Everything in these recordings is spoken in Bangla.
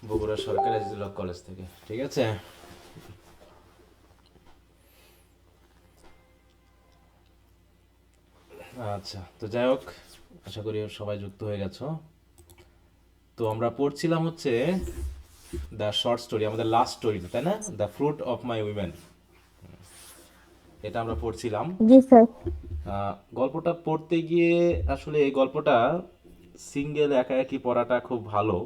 বগুড়া সরকারি আজিজুল কলেজ থেকে। ঠিক আছে, আচ্ছা। তো যাই হোক, আশা করি সবাই যুক্ত হয়ে গেছো। তো আমরা পড়ছিলাম হচ্ছে দ্য শর্ট স্টোরি, আমাদের লাস্ট স্টোরি, তাই না? The fruit of my women, এটা আমরা পড়ছিলাম। জি স্যার। গল্পটা পড়তে গিয়ে আসলে এই গল্পটা সিঙ্গেল একা একই পড়াটা খুব ভালো,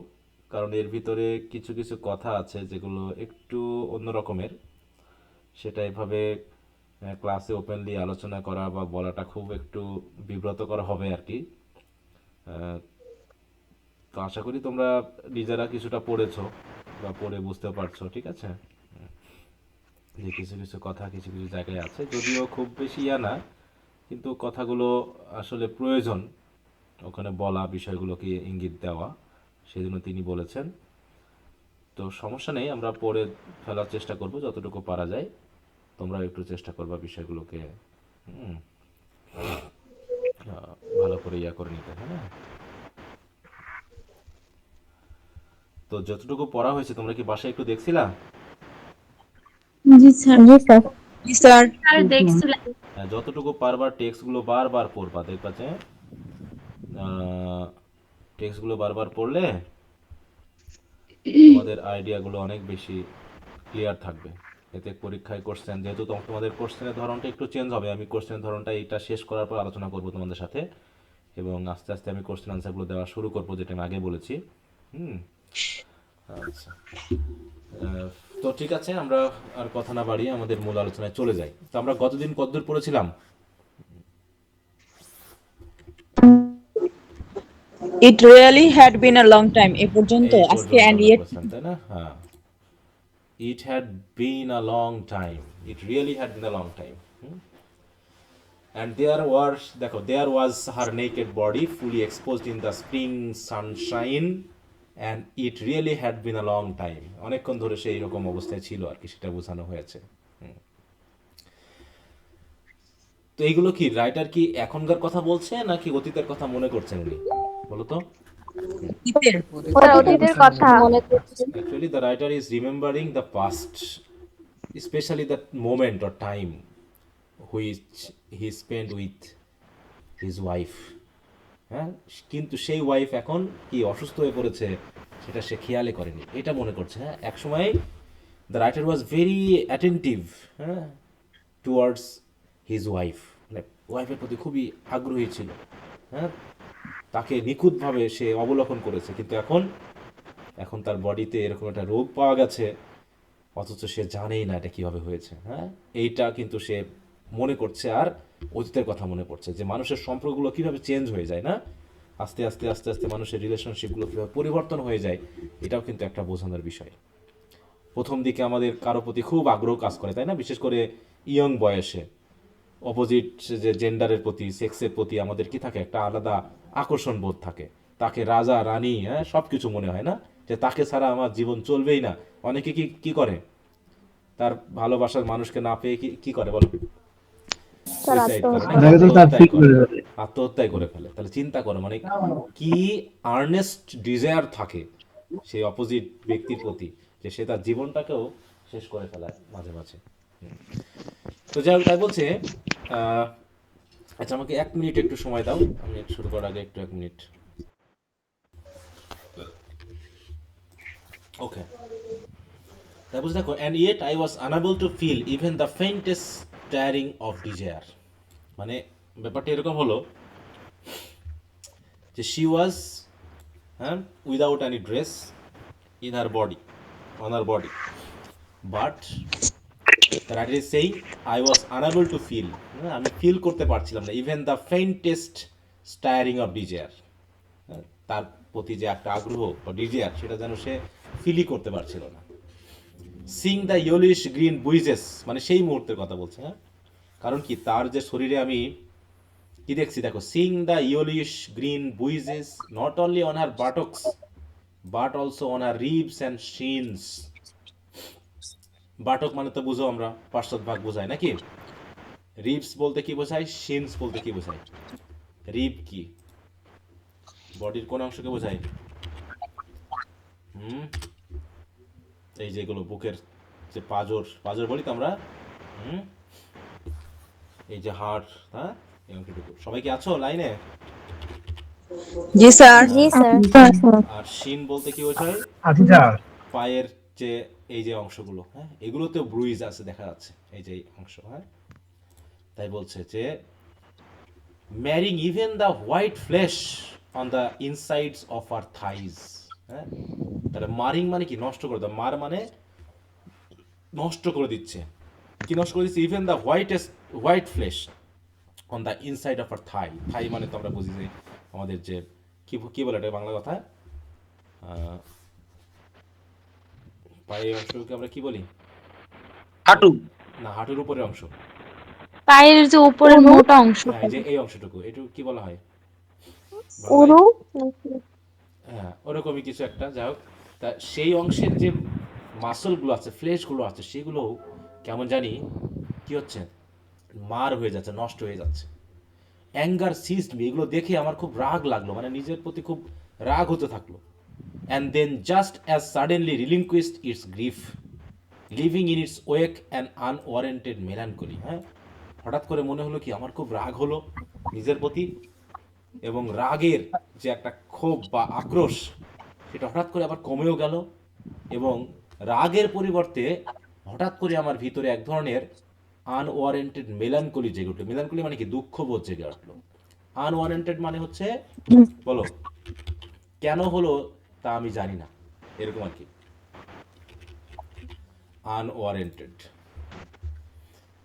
কারণ এর ভিতরে কিছু কিছু কথা আছে যেগুলো একটু অন্য রকমের। সেটা এভাবে ক্লাসে ওপেনলি আলোচনা করা বা বলাটা খুব একটু বিব্রতকর হবে আর কি। আহ, তো আশা করি তোমরা নিজেরা কিছুটা পড়েছো বা পড়ে বুঝতে পারছো। ঠিক আছে, যে কিছু কিছু কথা কিছু কিছু জায়গায় আছে, যদিও খুব বেশি ইয়া না, কিন্তু কথাগুলো আসলে প্রয়োজন ওখানে বলা, বিষয়গুলোকে ইঙ্গিত দেওয়া, সেজন্য তিনি বলেছেন। তো সমস্যা নেই, আমরা পড়ে ফেলার চেষ্টা করব যতটুকু পারা যায়। তোমরা একটু চেষ্টা করবা বিষয়গুলোকে হুম, ভালো করে ইয়া করে নিতে, হ্যাঁ। তো যতটুকু পড়া হয়েছে তোমরা কি বাসায় একটু দেখছিলা? জি স্যার। জি স্যার। জি স্যার। আর দেখছিলাম। যতটুকু পারবার টেক্সটগুলো বারবার পড়বা, দেখবা যে টেক্সটগুলো বারবার পড়লে তোমাদের আইডিয়াগুলো অনেক বেশি ক্লিয়ার থাকবে। এতে পরীক্ষায় কোশ্চেন, যেহেতু তোমাদের কোশ্চেনের ধরনটা একটু চেঞ্জ হবে, আমি কোশ্চেনের ধরনটা এটা শেষ করার পর আলোচনা করব তোমাদের সাথে, এবং আস্তে আস্তে আমি কোশ্চেন আনসারগুলো দেওয়া শুরু করবো, যেটা আমি আগে বলেছি। হুম, আচ্ছা। আহ, তো ঠিক আছে, আমরা আর কথা না বাড়িয়ে আমাদের মূল আলোচনায় চলে যাই। তো আমরা গতদিন কতদূর পড়েছিলাম? It really had been a long time এ পর্যন্ত এই আজকে পর্যন্ত অ্যান্ড আমরা ইয়েট। পড়েছিলাম, তাই না? হ্যাঁ, ইট had been a long time, it really had been a long time. And there was, দেখো, there was her naked body fully exposed in the spring sunshine, and it really had been a long time, অনেকক্ষণ ধরে সেই রকম অবস্থায় ছিল আর কি, সেটা বোঝানো হয়েছে। তো এইগুলো কি রাইটার কি এখনকার কথা বলছে নাকি অতীতের কথা মনে করছেন উনি, বলো তো? ওরা অতীতের কথা। মনে করছি। Actually the writer is remembering the past, especially that moment or time which he spent with his wife. হ্যাঁ, কিন্তু সেই ওয়াইফ এখন কি অসুস্থ হয়ে পড়েছে সেটা সে খেয়ালে করেনি, এটা মনে করছে। হ্যাঁ, একসময় the writer was very attentive, হ্যাঁ, টুয়ার্ডস হিজ ওয়াইফ, মানে ওয়াইফের প্রতি খুবই আগ্রহী ছিল। হ্যাঁ, তাকে নিখুঁতভাবে সে অবলোকন করেছে, কিন্তু এখন এখন তার বডিতে এরকম একটা রোগ পাওয়া গেছে, অথচ সে জানেই না এটা কিভাবে হয়েছে। হ্যাঁ, এইটা কিন্তু সে মনে করছে, আর অতীতের কথা মনে পড়ছে, যে মানুষের সম্পর্কগুলো কিভাবে চেঞ্জ হয়ে যায় না, আস্তে আস্তে আস্তে আস্তে মানুষের রিলেশনশিপগুলো কীভাবে পরিবর্তন হয়ে যায়, এটাও কিন্তু একটা বোঝানোর বিষয়। প্রথম দিকে আমাদের কারো প্রতি খুব আগ্রহ কাজ করে, তাই না? বিশেষ করে ইয়ং বয়সে অপোজিট যে জেন্ডারের প্রতি, সেক্সের প্রতি আমাদের কি থাকে, একটা আলাদা আকর্ষণ বোধ থাকে। তাকে রাজা রানী, হ্যাঁ, সব কিছু মনে হয় না, যে তাকে ছাড়া আমার জীবন চলবেই না। অনেকে কি কি করে, তার ভালোবাসার মানুষকে না পেয়ে কি কি করে বলো? স্যার সুইসাইড করে, আত্মহত্যা নাকি করে। আত্মহত্যাই করে, আত্মহত্যাই করে ফেলে। তাহলে চিন্তা করো, মানে কি আর্নেস্ট ডিজায়ার থাকে সেই অপোজিট ব্যক্তির প্রতি, যে সে তার জীবনটাকেও শেষ করে ফেলায় মাঝে মাঝে। তো যাই হোক, তাই বলছে আহ, আচ্ছা, আমাকে 1 মিনিট একটু সময় দাও, আমি শুরু করার আগে একটু 1 মিনিট। ওকে, তাই বলছে, দেখো, and yet I was unable to feel even the faintest stirring of desire. মানে ব্যাপারটা এরকম হলো যে শি ওয়াজ, হ্যাঁ, without any dress in her body, on her body, but the writer is saying I was unable to feel, আমি ফিল করতে পারছিলাম না, even the faintest stirring of desire, তার প্রতি যে একটা আগ্রহ বা ডিজায়ার, সেটা যেন সে ফিলই করতে পারছিল না। সিং দ্য ইয়েলিশ গ্রিন বুইজেস, মানে সেই মুহূর্তের কথা বলছে। হ্যাঁ, কারণ কি, তার যে শরীরে আমি কি দেখছি, দেখো, seeing the yellowish green bruises not only on her buttocks but also on her ribs and shins. Buttock মানে তো বুঝো আমরা, পার্শ্বদ ভাগ বোঝায় নাকি? রিবস বলতে কি বোঝায়, শিনস বলতে কি বোঝায়? রিব কি, বডির কোন অংশকে বোঝায়? হুম, এই যেগুলো বুকের যে পাঁজর পাঁজর বলি তো আমরা, হুম, এই যে হাড়, হ্যাঁ, এই অংশটুকু। সবাই কি আছো লাইনে? জি স্যার। জি স্যার। আর শিন বলতে কি বোঝায়? আচ্ছা স্যার। পায়ের যে এই যে অংশগুলো, হ্যাঁ, এগুলোতেও ব্রুইজ আছে দেখা যাচ্ছে, এই যে এই অংশ, হ্যাঁ। তাই বলছে যে marring even the white flesh on the insides of her thighs, হ্যাঁ। তাহলে মারিং মানে কি? নষ্ট করে দেওয়া। মার মানে নষ্ট করে দিচ্ছে। কি নষ্ট করে দিচ্ছে? Even the white flesh on the inside of her thigh. Thigh মানে তো আমরা বুঝি যে আমাদের যে কি কি বলে এটা বাংলা কথায়, পায়ের অংশকে আমরা কি বলি? হাঁটু। না, হাঁটুর উপরের অংশ। পায়ের যে উপরের মোটা অংশ। হ্যাঁ, এই যে এই অংশটুকু, এটুকু কি বলা হয় বাংলায়? উরু হ্যাঁ, ওরকমই কিছু একটা। যাই হোক, তা সেই অংশের যে মাসলগুলো আছে, ফ্লেশগুলো আছে, সেগুলো কেমন জানি কি হচ্ছে, মার হয়ে যাচ্ছে, নষ্ট হয়ে যাচ্ছে। অ্যাঙ্গার সিজড মি, এগুলো দেখে আমার খুব রাগ লাগলো, মানে নিজের প্রতি খুব রাগ হতে থাকলো। And then just as suddenly relinquished its grief, leaving in its wake an unwarranted melancholy. হ্যাঁ, হঠাৎ করে মনে হলো কি আমার খুব রাগ হলো নিজের প্রতি, এবং রাগের যে একটা ক্ষোভ বা আক্রোশ, সেটা হঠাৎ করে আবার কমেও গেল, এবং রাগের পরিবর্তে হঠাৎ করে আমার ভিতরে এক ধরনের আনওয়ারেন্টেড মেলানকলি জেগে উঠলো। মেলানকলি মানে কি? দুঃখবোধ জেগে উঠলো। আনওয়ারেন্টেড মানে হচ্ছে, বলো, কেন হলো তা আমি জানি না, এরকম আর কি। আনওয়ারেন্টেড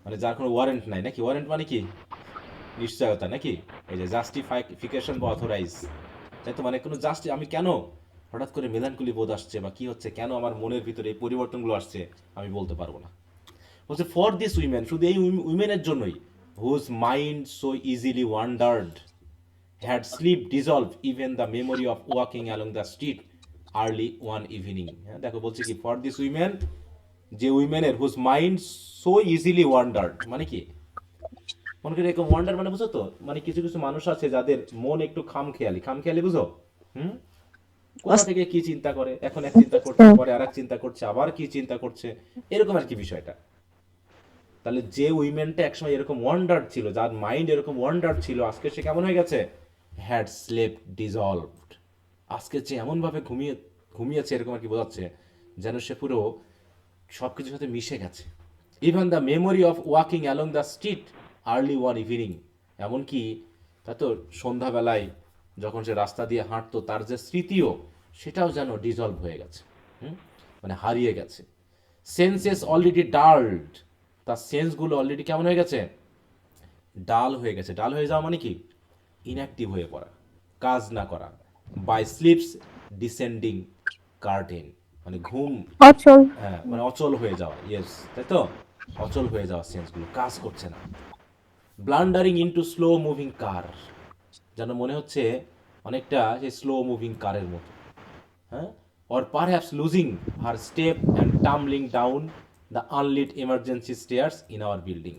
মানে যার কোনো ওয়ারেন্ট নাই, নাকি? ওয়ারেন্ট মানে কি? নিশ্চয়তা, নাকি? এই যে জাস্টিফিকেশন বা অথরাইজ, তাই তো? মানে কোনো আমি কেন হঠাৎ করে মেলানকুলি বোধ আসছে বা কি হচ্ছে, কেন আমার মনের ভিতরে এই পরিবর্তনগুলো আসছে, আমি বলতে পারবো না। বলছে ফর দিস উইমেন, শুধু এই উইমেনের জন্যই, whose mind so easily wandered, had slip dissolve even the memory of walking along the street early one evening. হ্যাঁ, দেখো বলছে কি, ফর দিস উইমেন, যে উইমেনের whose mind so easily wandered, মানে কি? মনে করি এরকম ওয়ান্ডার মানে বুঝো তো, মানে কিছু কিছু মানুষ আছে যাদের মন একটু খামখেয়ালি, খামখেয়ালি বুঝো? হুম, কোথা থেকে কি চিন্তা করে, এখন এক চিন্তা করছে, পরে আর এক চিন্তা করছে, আবার কি চিন্তা করছে, এরকম আর কি বিষয়টা। তাহলে যে উইমেনটা একসময় এরকম ওয়ান্ডার ছিল, যার মাইন্ড এরকম ওয়ান্ডার ছিল, আজকে সে কেমন হয়ে গেছে? Had slept dissolved. আজকে যে এমনভাবে ঘুমিয়েছে, এরকম আর কি বোঝাচ্ছে, যেন সে পুরো সব কিছুর সাথে মিশে গেছে। Even the memory of walking along the street early one evening, এমনকি তা তো সন্ধ্যাবেলায় যখন সে রাস্তা দিয়ে হাঁটতো, তার যে স্মৃতিও, সেটাও যেন ডিজলভ হয়ে গেছে, মানে হারিয়ে গেছে। সেন্সেস অলরেডি ডাল্ড, তার সেন্সগুলো অলরেডি কেমন হয়ে গেছে? ডাল হয়ে গেছে। ডাল হয়ে যাওয়া মানে কি? ইনঅ্যাক্টিভ হয়ে পড়া, কাজ না করা। বাই স্লিপস ডিসেন্ডিং কার্টেন, মানে ঘুম, অচল। হ্যাঁ, মানে অচল হয়ে যাওয়া, ইয়েস, তাই তো? অচল হয়ে যাওয়া, সেন্সগুলো কাজ করছে না। ব্লান্ডারিং ইনটু স্লো মুভিং কার, যেন মনে হচ্ছে অনেকটা যে স্লো মুভিং কারের মতো, হ্যাঁ। Or perhaps losing her step and tumbling down the unlit emergency stairs in our building.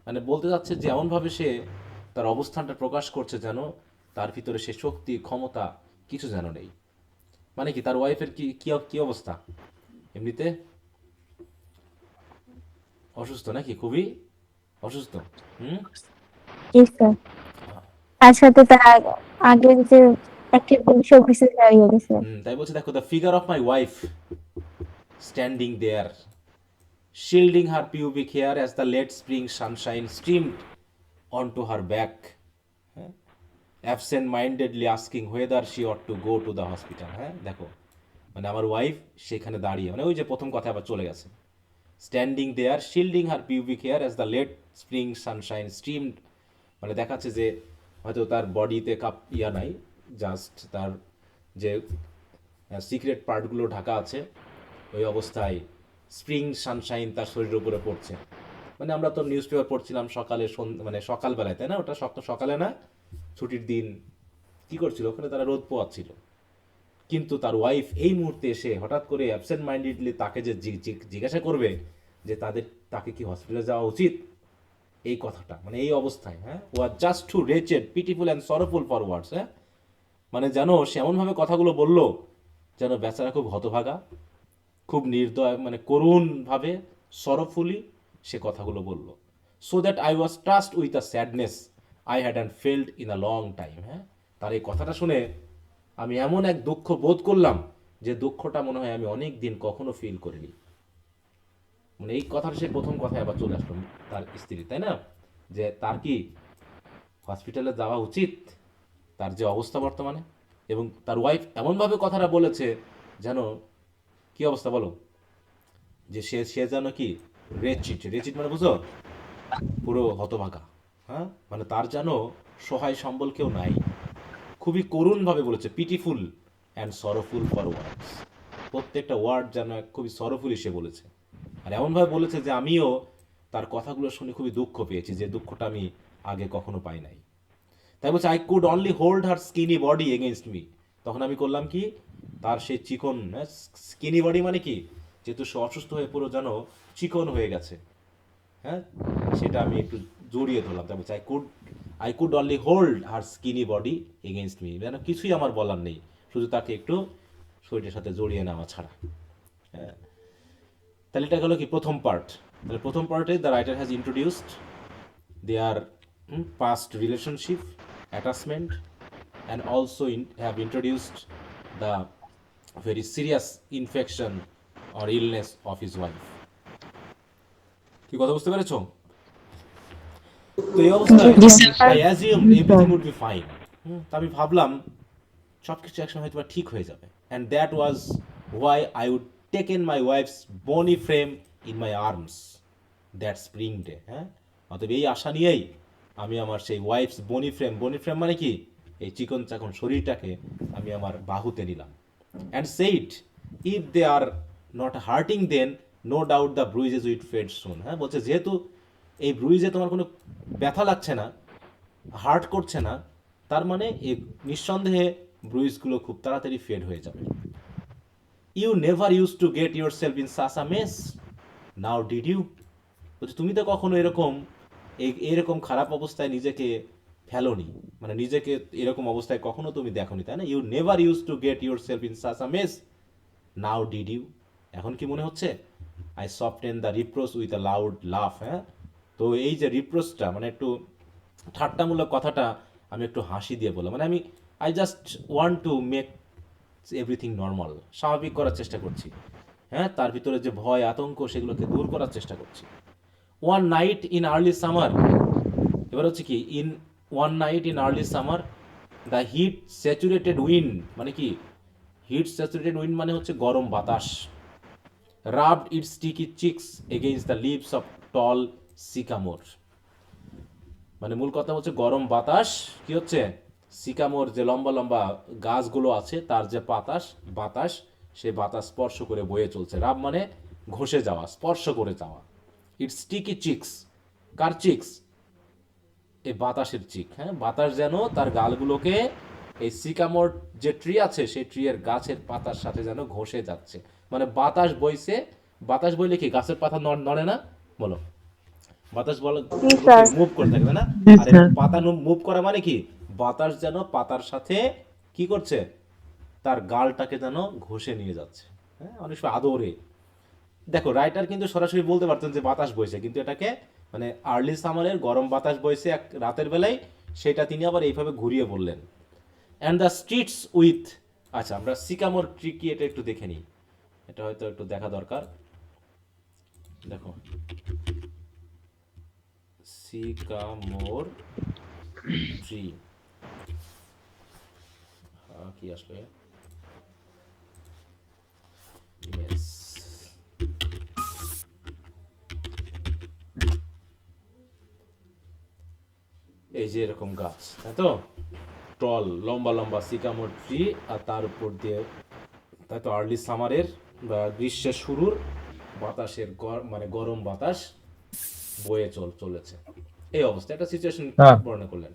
মানে বলতে যাচ্ছে যে এমনভাবে সে তার অবস্থানটা প্রকাশ করছে যেন তার ভিতরে সে শক্তি, ক্ষমতা কিছু যেন নেই। মানে কি, তার ওয়াইফের কি কি কি অবস্থা? এমনিতে অসুস্থ, নাকি? খুবই অসুস্থ। হুম, জি স্যার। তার সাথে তার আগের যে একটা পুলিশ অফিসার হারিয়ে গেছে। তাই বলছে, দেখো, the figure of my wife standing there, shielding her pubic hair as the late spring sunshine streamed onto her back, absent-mindedly asking whether she ought to go to the hospital. হ্যাঁ, দেখো, মানে আমার ওয়াইফ সেখানে দাঁড়িয়ে, মানে ওই যে প্রথম কথা আবার চলে গেছে। Standing there shielding her pubic hair as the late spring sunshine streamed, মানে দেখাচ্ছে যে হয়তো তার বডিতে নাই, জাস্ট তার যে সিক্রেট পার্টগুলো ঢাকা আছে, ওই অবস্থায় স্প্রিং সানশাইন তার শরীরের উপরে পড়ছে। মানে আমরা তো নিউজ পেপার পড়ছিলাম সকালে, মানে সকালবেলায়, তাই না? ওটা সকালে না, ছুটির দিন কি করছিল ওখানে, তারা রোদ পোয়াচ্ছিল। কিন্তু তার ওয়াইফ এই মুহূর্তে এসে হঠাৎ করে অ্যাবসেন্ট মাইন্ডেডলি তাকে যে জিজ্ঞাসা করবে যে তাকে কি হসপিটালে যাওয়া উচিত, এই কথাটা, মানে এই অবস্থায়, হ্যাঁ, was just too wretched pitiful and sorrowful for words. হ্যাঁ, মানে যেন সে এমনভাবে কথাগুলো বললো যেন বেচারা খুব হতভাগা, খুব নির্দয় মানে করুণভাবে সরফুলি সে কথাগুলো বলল। So that I was touched with a sadness I had and felt in a long time. হ্যাঁ, তার এই কথাটা শুনে আমি এমন এক দুঃখ বোধ করলাম যে দুঃখটা মনে হয় আমি অনেক দিন কখনো ফিল করিনি। মানে এই কথাটা সে প্রথম কথায় আবার চলে আসলো তার স্ত্রী, তাই না, যে তার কি হসপিটালে যাওয়া উচিত, তার যে অবস্থা বর্তমানে। এবং তার ওয়াইফ এমনভাবে কথাটা বলেছে যেন, কি অবস্থা বলো, যে সে সে যেন কি রেচিট রেচিট মানে বুঝো, পুরো হতভাগা। হ্যাঁ, মানে তার যেন সহায় সম্বল কেউ নাই। খুবই করুণভাবে বলেছে, পিটিফুল অ্যান্ড সরোফুল ফর ওয়ার্ডস। প্রত্যেকটা ওয়ার্ড যেন খুবই সরোফুলি সে বলেছে। আর এমনভাবে বলেছে যে আমিও তার কথাগুলো শুনে খুবই দুঃখ পেয়েছি, যে দুঃখটা আমি আগে কখনো পাই নাই। তাই বলছে I could only hold her skinny body against me. তখন আমি করলাম কি, তার সেই চিকন, স্কিনি বডি মানে কি, যেহেতু সে অসুস্থ হয়ে পুরো যেন চিকন হয়ে গেছে, হ্যাঁ, সেটা আমি একটু জড়িয়ে ধরলাম। তাই বলছে I could only hold her skinny body against me, যেন কিছুই আমার বলার নেই, শুধু তাকে একটু শরীরের সাথে জড়িয়ে নেওয়া ছাড়া। হ্যাঁ, তাহলে এটা গেলো কি প্রথম পার্ট। তাহলে প্রথম পার্টে the writer has introduced their past relationship, attachment, and also have introduced the very serious infection or illness of his wife. কি কথা বুঝতে পেরেছো? তো এই অবস্থায় Yes, sir. I assume everything would be fine. তা আমি ভাবলাম সব কিছু একসময় হয়তো বা ঠিক হয়ে যাবে। And that was why I would taken my wife's bony frame in my arms that spring day. হ্যাঁ, অতএব এই আশা নিয়েই আমি আমার সেই ওয়াইফস বনি ফ্রেম মানে কি, এই চিকন চাকন শরীরটাকে আমি আমার বাহুতে নিলাম। And said if they are not hurting then no doubt the bruises with fade soon. হ্যাঁ, বলছে যেহেতু এই ব্রুইজে তোমার কোনো ব্যথা লাগছে না, হার্ট করছে না, তার মানে এই নিঃসন্দেহে ব্রুইজগুলো খুব তাড়াতাড়ি ফেড হয়ে যাবে। You never use to get your self in such a mess, now did you. বলছে তুমি তো কখনো এরকম এরকম খারাপ অবস্থায় নিজেকে ফেলোনি, মানে নিজেকে এরকম অবস্থায় কখনো তুমি দেখোনি, তাই না? You never use to get your self in such a mess, now did you. এখন কি মনে হচ্ছে? I soften the reproach with a loud laugh. হ্যাঁ, তো এই যে রিপ্রোচটা মানে একটু ঠাট্টামূলক কথাটা আমি একটু হাসি দিয়ে বললাম, মানে আমি I just want to make everything normal, স্বাভাবিক করার চেষ্টা করছি। হ্যাঁ, তার ভিতরে যে ভয় আতঙ্ক সেগুলোকে দূর করার চেষ্টা করছি। One night in early summer, এবার হচ্ছে কি, in one night in early summer the heat saturated wind মানে কি, হিট স্যাচুরেটেড উইন্ড মানে হচ্ছে গরম বাতাস, rubbed it sticky cheeks against the leaves of tall sycamore. মানে মূল কথা হচ্ছে গরম বাতাস কি হচ্ছে, সিকামোর যে লম্বা লম্বা গাছগুলো আছে তার যে বাতাস সেই বাতাস স্পর্শ করে বয়ে চলছে। রাব মানে ঘষে যাওয়া, স্পর্শ করে যাওয়া। It's sticky chicks, car chicks? এই বাতাসের চিক। হ্যাঁ, বাতাস যেন তার গালগুলোকে এই সিকামোর যে ট্রি আছে সেই ট্রি এর গাছের পাতার সাথে যেন ঘষে যাচ্ছে। মানে বাতাস বইছে, বাতাস বইলে কি গাছের পাতা নড়ে না? বলো, বাতাস বলে জি স্যার। মুভ করে থাকে, তাই না? Yes, আর এই sir. পাতা মুভ করা মানে কি, বাতাস যেন পাতার সাথে কি করছে, তার গালটাকে যেন ঘষে নিয়ে যাচ্ছে। হ্যাঁ, অনেক সময় আদরে। দেখো, রাইটার কিন্তু সরাসরি বলতে পারতেন যে বাতাস বইছে, কিন্তু এটাকে মানে আর্লি সামারের গরম বাতাস বইছে এক রাতের বেলায়, সেটা তিনি আবার এইভাবে ঘুরিয়ে বললেন। অ্যান্ড দ্য স্ট্রিটস উইথ, আচ্ছা আমরা সিকামোর ট্রি কি এটা একটু দেখে নিই, এটা হয়তো একটু দেখা দরকার। দেখো, সিকামোর ট্রি কি আসলে, ইয়েস, এই যে এরকম গাছ, তাই তো, টল লম্বা লম্বা সিকামোর ট্রি, আর তার উপর দিয়ে, তাই তো, আর্লি সামারের বা গ্রীষ্মের শুরুর বাতাসের মানে গরম বাতাস বয়ে চলেছে। এই অবস্থা একটা সিচুয়েশন স্যার বর্ণনা করলেন।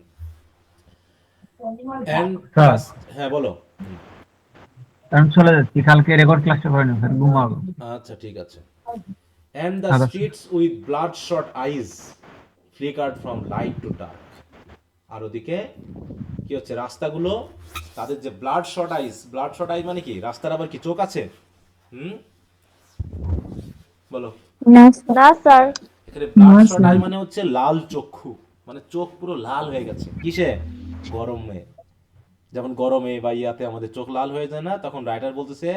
এন্ড স্যার হ্যাঁ বলো। আমি চলে যাচ্ছি, কালকে রেকর্ড ক্লাসটা করে নেব স্যার, ঘুমাবো। আচ্ছা ঠিক আছে। অ্যান্ড দ্য আচ্ছা। Streets with bloodshot eyes flickered from light to dark. আর ওদিকে কি হচ্ছে, রাস্তাগুলো তাদের যে ব্লাড শট আইজ মানে কি, রাস্তার আবার কি চোখ আছে? হুম, বলো। না স্যার। না স্যার। এখানে ব্লাড শট আই মানে হচ্ছে লাল চক্ষু, মানে চোখ পুরো লাল হয়ে গেছে কিসে, গরমে। যেমন গরমে বা ইয়াতে আমাদের চোখ লাল হয়ে যায় না, তখন রাইটার বলতেছে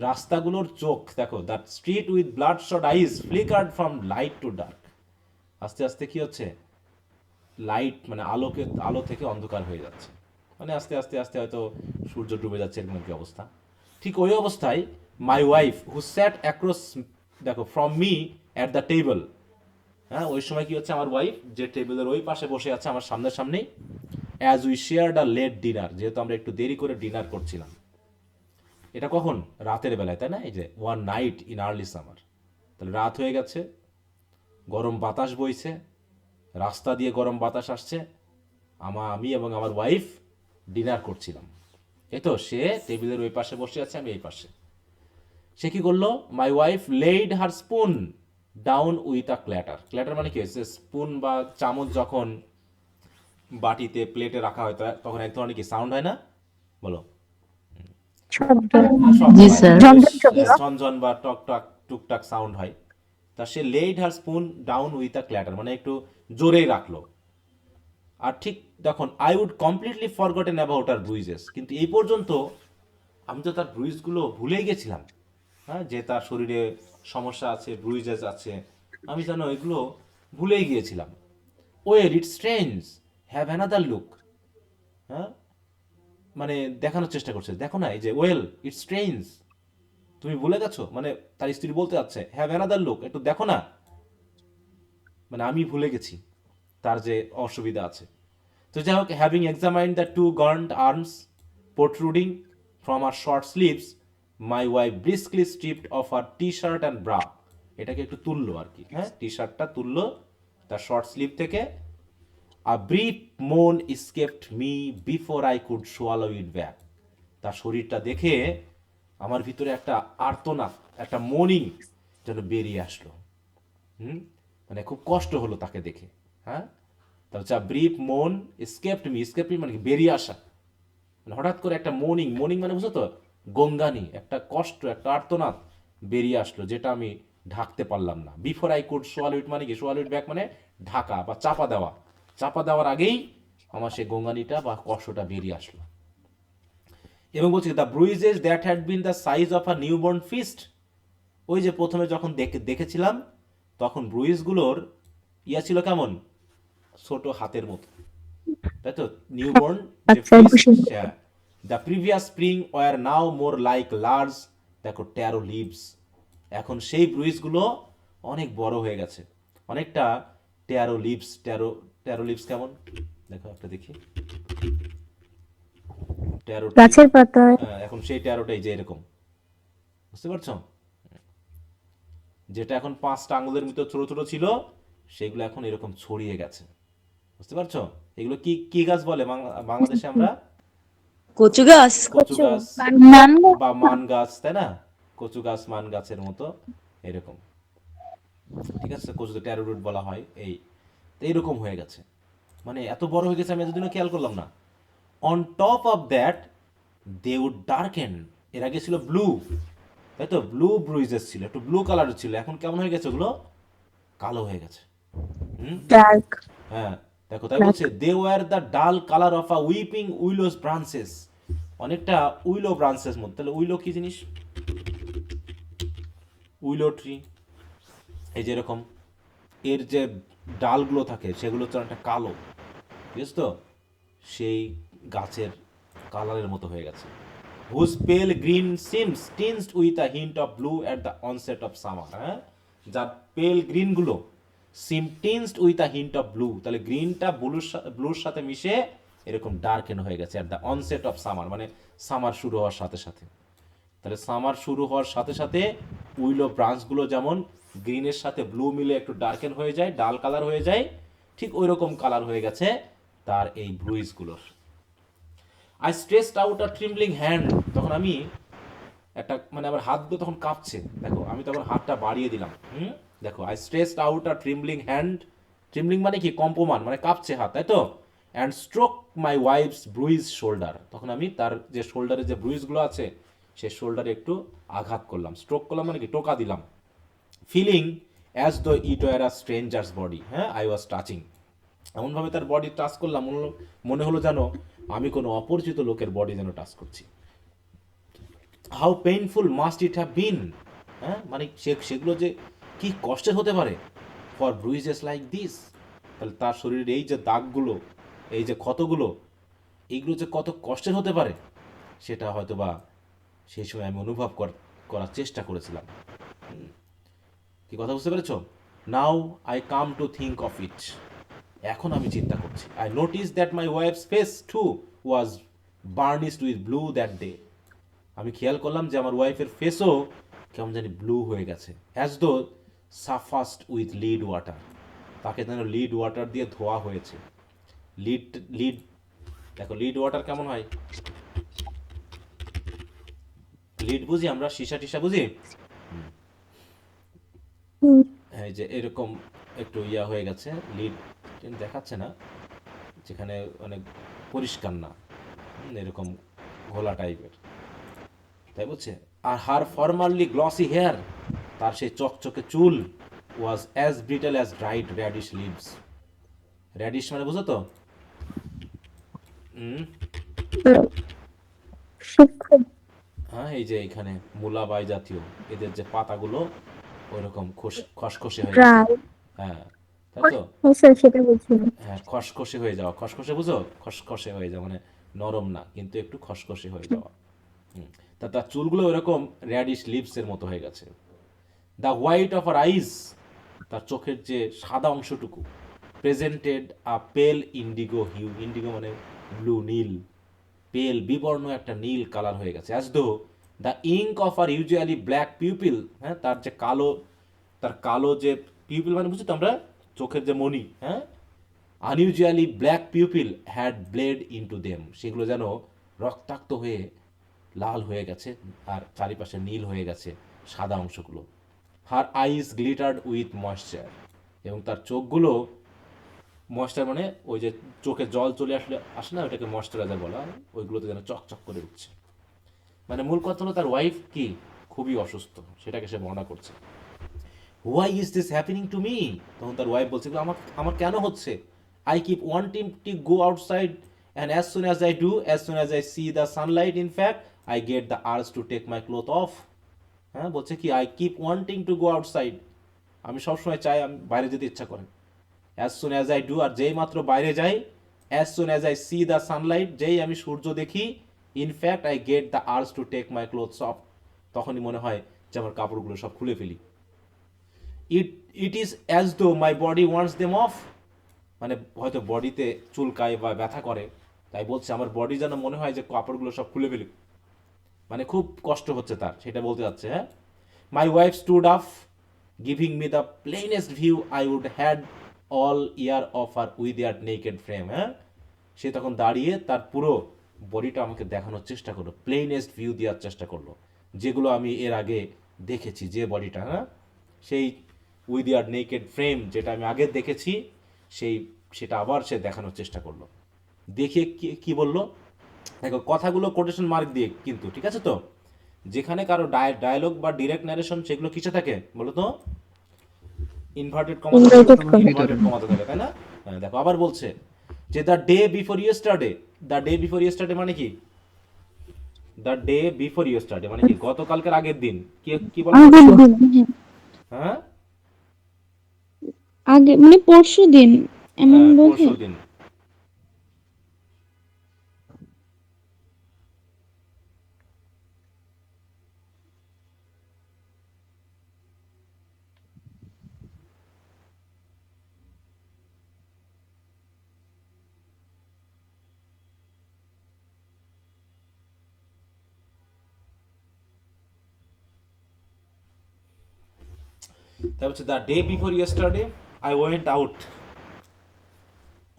রাস্তাগুলোর চোখ দেখো, that street with bloodshot eyes flickered from light to dark. আস্তে আস্তে কি হচ্ছে, লাইট মানে আলোকে, আলো থেকে অন্ধকার হয়ে যাচ্ছে, মানে আস্তে আস্তে আস্তে হয়তো সূর্য ডুবে যাচ্ছে এরকম কি অবস্থা। ঠিক ওই অবস্থায় my wife who sat across, দেখো from me at the table, হ্যাঁ ওই সময় কি হচ্ছে, আমার ওয়াইফ যে টেবিলের ওই পাশে বসে আছে আমার সামনের সামনেই, as we shared a late dinner, যেহেতু আমরা একটু দেরি করে ডিনার করছিলাম। এটা কখন, রাতের বেলায়, তাই না, এই যে one night in early summer, তাহলে রাত হয়ে গেছে, গরম বাতাস বইছে, রাস্তা দিয়ে গরম বাতাস আসছে, আমি এবং আমার ওয়াইফ ডিনার করছিলাম। এই তো সে টেবিলের ওই পাশে বসে আছে, আমি এই পাশে। সে কি করলো, my wife laid her spoon down with a clatter. Clatter মানে কি হয়েছে, স্পুন বা চামচ যখন বাটিতে প্লেটে রাখা হয় তখন এক ধরনের কি সাউন্ড হয় না, বলো। শব্দ। শব্দ জি হয়, স্যার। ঝনঝন শব্দ। ঝনঝন বা টক টক টুকটাক সাউন্ড হয়। তা সে laid her spoon down with a clatter মানে একটু জোরেই রাখলো। আর ঠিক তখন I would completely forgotten about her bruises, কিন্তু এই পর্যন্ত আমি তো তার ব্রুইজগুলো ভুলেই গেছিলাম, হ্যাঁ, যে তার শরীরে সমস্যা আছে, ব্রুইজেস আছে, আমি যেন এগুলো ভুলেই গিয়েছিলাম। ওয়ের ইট স্ট্রেঞ্জ হ্যাভ অ্যানাদার লুক, হ্যাঁ, মানে দেখানোর চেষ্টা করছে, দেখো না এই যে ওয়েল ইট স্ট্রেঞ্জ, তুমি ভুলে গেছো, মানে তার স্ত্রী বলতে যাচ্ছে হ্যাভ অ্যানাদার লুক, একটু দেখো না, মানে আমি ভুলে গেছি তার যে অসুবিধা আছে। তো যাই হোক, having examined the two gaunt arms protruding from her short sleeves, my wife briskly stripped off her T shirt and bra, এটাকে একটু তুললো আর কি, হ্যাঁ, টি শার্টটা তুললো তার শর্ট স্লিভ থেকে। আ ব্রিফ মোন escaped me before I could swallow it back, তার শরীরটা দেখে আমার ভিতরে একটা আর্তনাদ, একটা মর্নিং যেন বেরিয়ে আসলো। হুম, মানে খুব কষ্ট হলো তাকে দেখে, হ্যাঁ। তার হচ্ছে ব্রিফ মোন স্কেপড মি, স্কেপড মি মানে কি, বেরিয়ে আসা, মানে হঠাৎ করে একটা মর্নিং, মর্নিং মানে বুঝো তো, গঙ্গানি, একটা কষ্ট, একটা আর্তনাদ বেরিয়ে আসলো, যেটা আমি ঢাকতে পারলাম না। বিফোর আই কুড সোয়ালো ইট মানে কি, সোয়ালো ইট ব্যাক মানে ঢাকা বা চাপা দেওয়া, চাপা দেওয়ার আগেই আমার সেই গঙ্গানিটা বা কষ্টটা বেরিয়ে আসলো। এবং বলছি the bruises that had been the size of a newborn fist, ওই যে প্রথমে যখন দেখেছিলাম তখন ব্রুইজগুলোর ইয়া ছিল কেমন, ছোট হাতের মতো, তাই তো, নিউবর্ন যে বাচ্চার ফিস্ট। খুশি। হ্যাঁ, the previous spring were now more like large, দেখো ট্যারো লিভস, এখন সেই ব্রুইজগুলো অনেক বড় হয়ে গেছে, অনেকটা taro leaves. Taro, taro leaves কেমন, দেখো একটা দেখি, ট্যারোটি, গাছের পাতায়। এখন সেই ট্যারোটাই যে এরকম, বুঝতে পারছো, যেটা এখন 5টা আঙুলের মতো ছোট ছোট ছিল, সেগুলো এখন এরকম ছড়িয়ে গেছে, বুঝতে পারছো। এগুলো কি কি গাছ বলে বাংলাদেশে আমরা, কচু গাছ। কচু গাছ নান বা মান গাছ, তাই না, কচু গাছ মান গাছের মতো এরকম, ঠিক আছে, কচুতে ট্যারো রুট বলা হয়। এই তো এইরকম হয়ে গেছে, মানে এত বড় হয়ে গেছে, আমি এতদিনও খেয়াল করলাম না। On top of that they would darken, এর আগে ছিল ব্লু, তাই তো, ব্লু ব্রুইজেস ছিল, একটু ব্লু কালারের ছিল, এখন কেমন হয়ে গেছে ওগুলো, কালো হয়ে গেছে। হুম, ডার্ক হ্যাঁ, দেখো তাই ব্ল্যাক। বলছে they were the dull colour of a weeping willows branches, অনেকটা উইলো ব্রাঞ্চেস মধ্যে। তাহলে উইলো কি জিনিস, উইলো ট্রি, এই যে এরকম এর যে ডালগুলো থাকে সেগুলো তো একটা কালো, ঠিক আছে তো, সেই গাছের কালারের মতো হয়ে গেছে। Whose pale green seems tinged with a hint of blue at the onset of summer, হ্যাঁ, যার পেল গ্রিনগুলো seem tinged with a hint of blue, তাহলে গ্রিনটা ব্লুর সাথে মিশে এরকম ডার্কেন হয়ে গেছে at the onset of summer, মানে সামার শুরু হওয়ার সাথে সাথে। তাহলে সামার শুরু হওয়ার সাথে সাথে উইলো ব্রাঞ্চগুলো যেমন গ্রিনের সাথে ব্লু মিলে একটু ডার্কেন হয়ে যায়, ডাল কালার হয়ে যায়, ঠিক ওই রকম কালার হয়ে গেছে তার এই ব্রুইজগুলোর। I stressed out a trembling hand, তখন আমি একটা, মানে আমার হাতগুলো তখন কাঁপছে, দেখো আমি তখন হাতটা বাড়িয়ে দিলাম, দেখো I stressed out a trembling hand, trembling মানে কি, কম্পমান, মানে কাঁপছে হাত, তাই তো, and stroke my wife's bruise shoulder, তখন আমি তার যে শোল্ডারে যে ব্রুইজগুলো আছে সে শোল্ডারে একটু আঘাত করলাম, স্ট্রোক করলাম মানে কি, টোকা দিলাম। Feeling as though it were a strangers body, হ্যাঁ, আই ওয়াজ টাচিং। এমনভাবে তার বডি টাচ করলাম, মনে হলো যেন আমি কোনো অপরিচিত লোকের বডি যেন টাচ করছি। How painful must it have been, হ্যাঁ, মানে সেগুলো যে কি কষ্টের হতে পারে ফর ব্রুইজেস লাইক দিস। তাহলে তার শরীরের এই যে দাগগুলো, এই যে ক্ষতগুলো, এইগুলো যে কত কষ্টের হতে পারে সেটা হয়তো বা সেই সময় আমি অনুভব করার চেষ্টা করেছিলাম। কি কথা বুঝতে পেরেছ? Now I come to think of it, এখন আমি চিন্তা করছি। I notice that my wife's face too was burnished with blue that day. আমি খেয়াল করলাম যে আমার ওয়াইফের ফেসও কেমন জানি ব্লু হয়ে গেছে, অ্যাজ দো সাফাস্ট উইথ লিড ওয়াটার, তাকে যেন লিড ওয়াটার দিয়ে ধোয়া হয়েছে। লিড লিড দেখো লিড ওয়াটার কেমন হয়, লিড বুঝি আমরা, সীসা টিসা বুঝি, হুম, এই যে এরকম একটু ইয়া হয়ে গেছে, লিড দেখাচ্ছে না, যেখানে অনেক পরিষ্কার না, এরকম ঘোলা টাইপের, তাই বলছে। আর হার ফর্মারলি গ্লসি হেয়ার, তার সেই চকচকে চুল, was as brittle as dried radish leaves. Radish মানে বুঝো তো? শিক্ষক হ্যাঁ, এই যে এখানে মুলাবাই জাতীয় এদের যে পাতাগুলো ওইরকম খসখসে হয়ে গেছে। প্রায় হ্যাঁ, তাই তো। স্যার সেটা বলছিলাম। হ্যাঁ, খসখসে হয়ে যাওয়া, খসখসে বুঝো, খসখসে হয়ে যাওয়া মানে নরম না, কিন্তু একটু খসখসে হয়ে যাওয়া। তা তার চুলগুলো ওরকম র্যাডিশ লিভসের মতো হয়ে গেছে। The white of her eyes, তার চোখের যে সাদা অংশটুকু, presented a pale indigo hue, indigo মানে ব্লু, নীল, পেল বিবর্ণ একটা নীল কালার হয়ে গেছে। As though the ink of her usually black pupil, হ্যাঁ, তার যে কালো, তার কালো যে পিউপিল মানে বুঝি তো আমরা, চোখের যে মণি, হ্যাঁ, unusually black pupil had bled into them, সেগুলো যেন রক্তাক্ত হয়ে লাল হয়ে গেছে, আর চারিপাশে নীল হয়ে গেছে সাদা অংশগুলো। হার আইস গ্লিটার্ড উইথ ময়েশ্চার, এবং তার চোখগুলো, ময়েশ্চার মানে ওই যে চোখে জল চলে আসে না, ওইটাকে ময়েশ্চারাইজার বলা হয়, ওইগুলোতে যেন চকচক করে উঠছে। মানে মূল কথা হলো তার ওয়াইফ কি খুবই অসুস্থ, সেটাকে সে বর্ণনা করছে। Why is this happening to me, তখন তার ওয়াইফ বলছে আমার আমার কেন হচ্ছে। I keep wanting to go outside and as soon as I see the sunlight in fact I get the urge to take my cloth off. হ্যাঁ, বলছে কি, I keep wanting to go outside, আমি সবসময় চাই, আমি বাইরে যেতে ইচ্ছা করে। As soon as I do, আর যেই মাত্র বাইরে যাই, as soon as I see the sunlight, যেই আমি সূর্য দেখি, in fact I get the urge to take my clothes off, তখনই মনে হয় যে আমার কাপড়গুলো সব খুলে ফেলি। ইট it is as though my body wants them of, মানে হয়তো বডিতে চুলকায় বা ব্যথা করে, তাই বলছে আমার বডি যেন মনে হয় যে কাপড়গুলো সব খুলে ফেলি, মানে খুব কষ্ট হচ্ছে তার, সেটা বলতে যাচ্ছে। হ্যাঁ, my wife stood up giving me the plainest view I would had all year of her with her naked frame. হ্যাঁ, সে তখন দাঁড়িয়ে তার পুরো বডিটা আমাকে দেখানোর চেষ্টা করলো, প্লেনেস্ট ভিউ দেওয়ার চেষ্টা করলো, যেগুলো আমি এর আগে দেখেছি, যে বডিটা, হ্যাঁ, সেই উইথ ইয়ার নেকেড ফ্রেম যেটা আমি আগে দেখেছি, সেটা আবার সে দেখানোর চেষ্টা করলো। দেখিয়ে কি বললো দেখো, কথাগুলো কোটেশন মার্ক দিয়ে কিন্তু, ঠিক আছে তো। যেখানে কারো ডায়লগ বা ডিরেক্ট ন্যারেশন, সেগুলো কিসে থাকে বলো তো? ইনভার্টেড কমাতে থাকে, ইনভার্টেড কম। ইনভার্টেড কমাতে থাকে, তাই না? হ্যাঁ, দেখো আবার বলছে যে the day before yesterday, the day before yesterday মানে কি, দ্য ডে বিফোর ইয়েস্টারডে মানে কি, গতকালকের আগের দিন, কি কি বলা আগের হচ্ছে? দিন, হ্যাঁ, হ্যাঁ, আগে মানে পরশু দিন, এমন বোঝে। পরশু দিন। তারপর হচ্ছে the day before yesterday I went out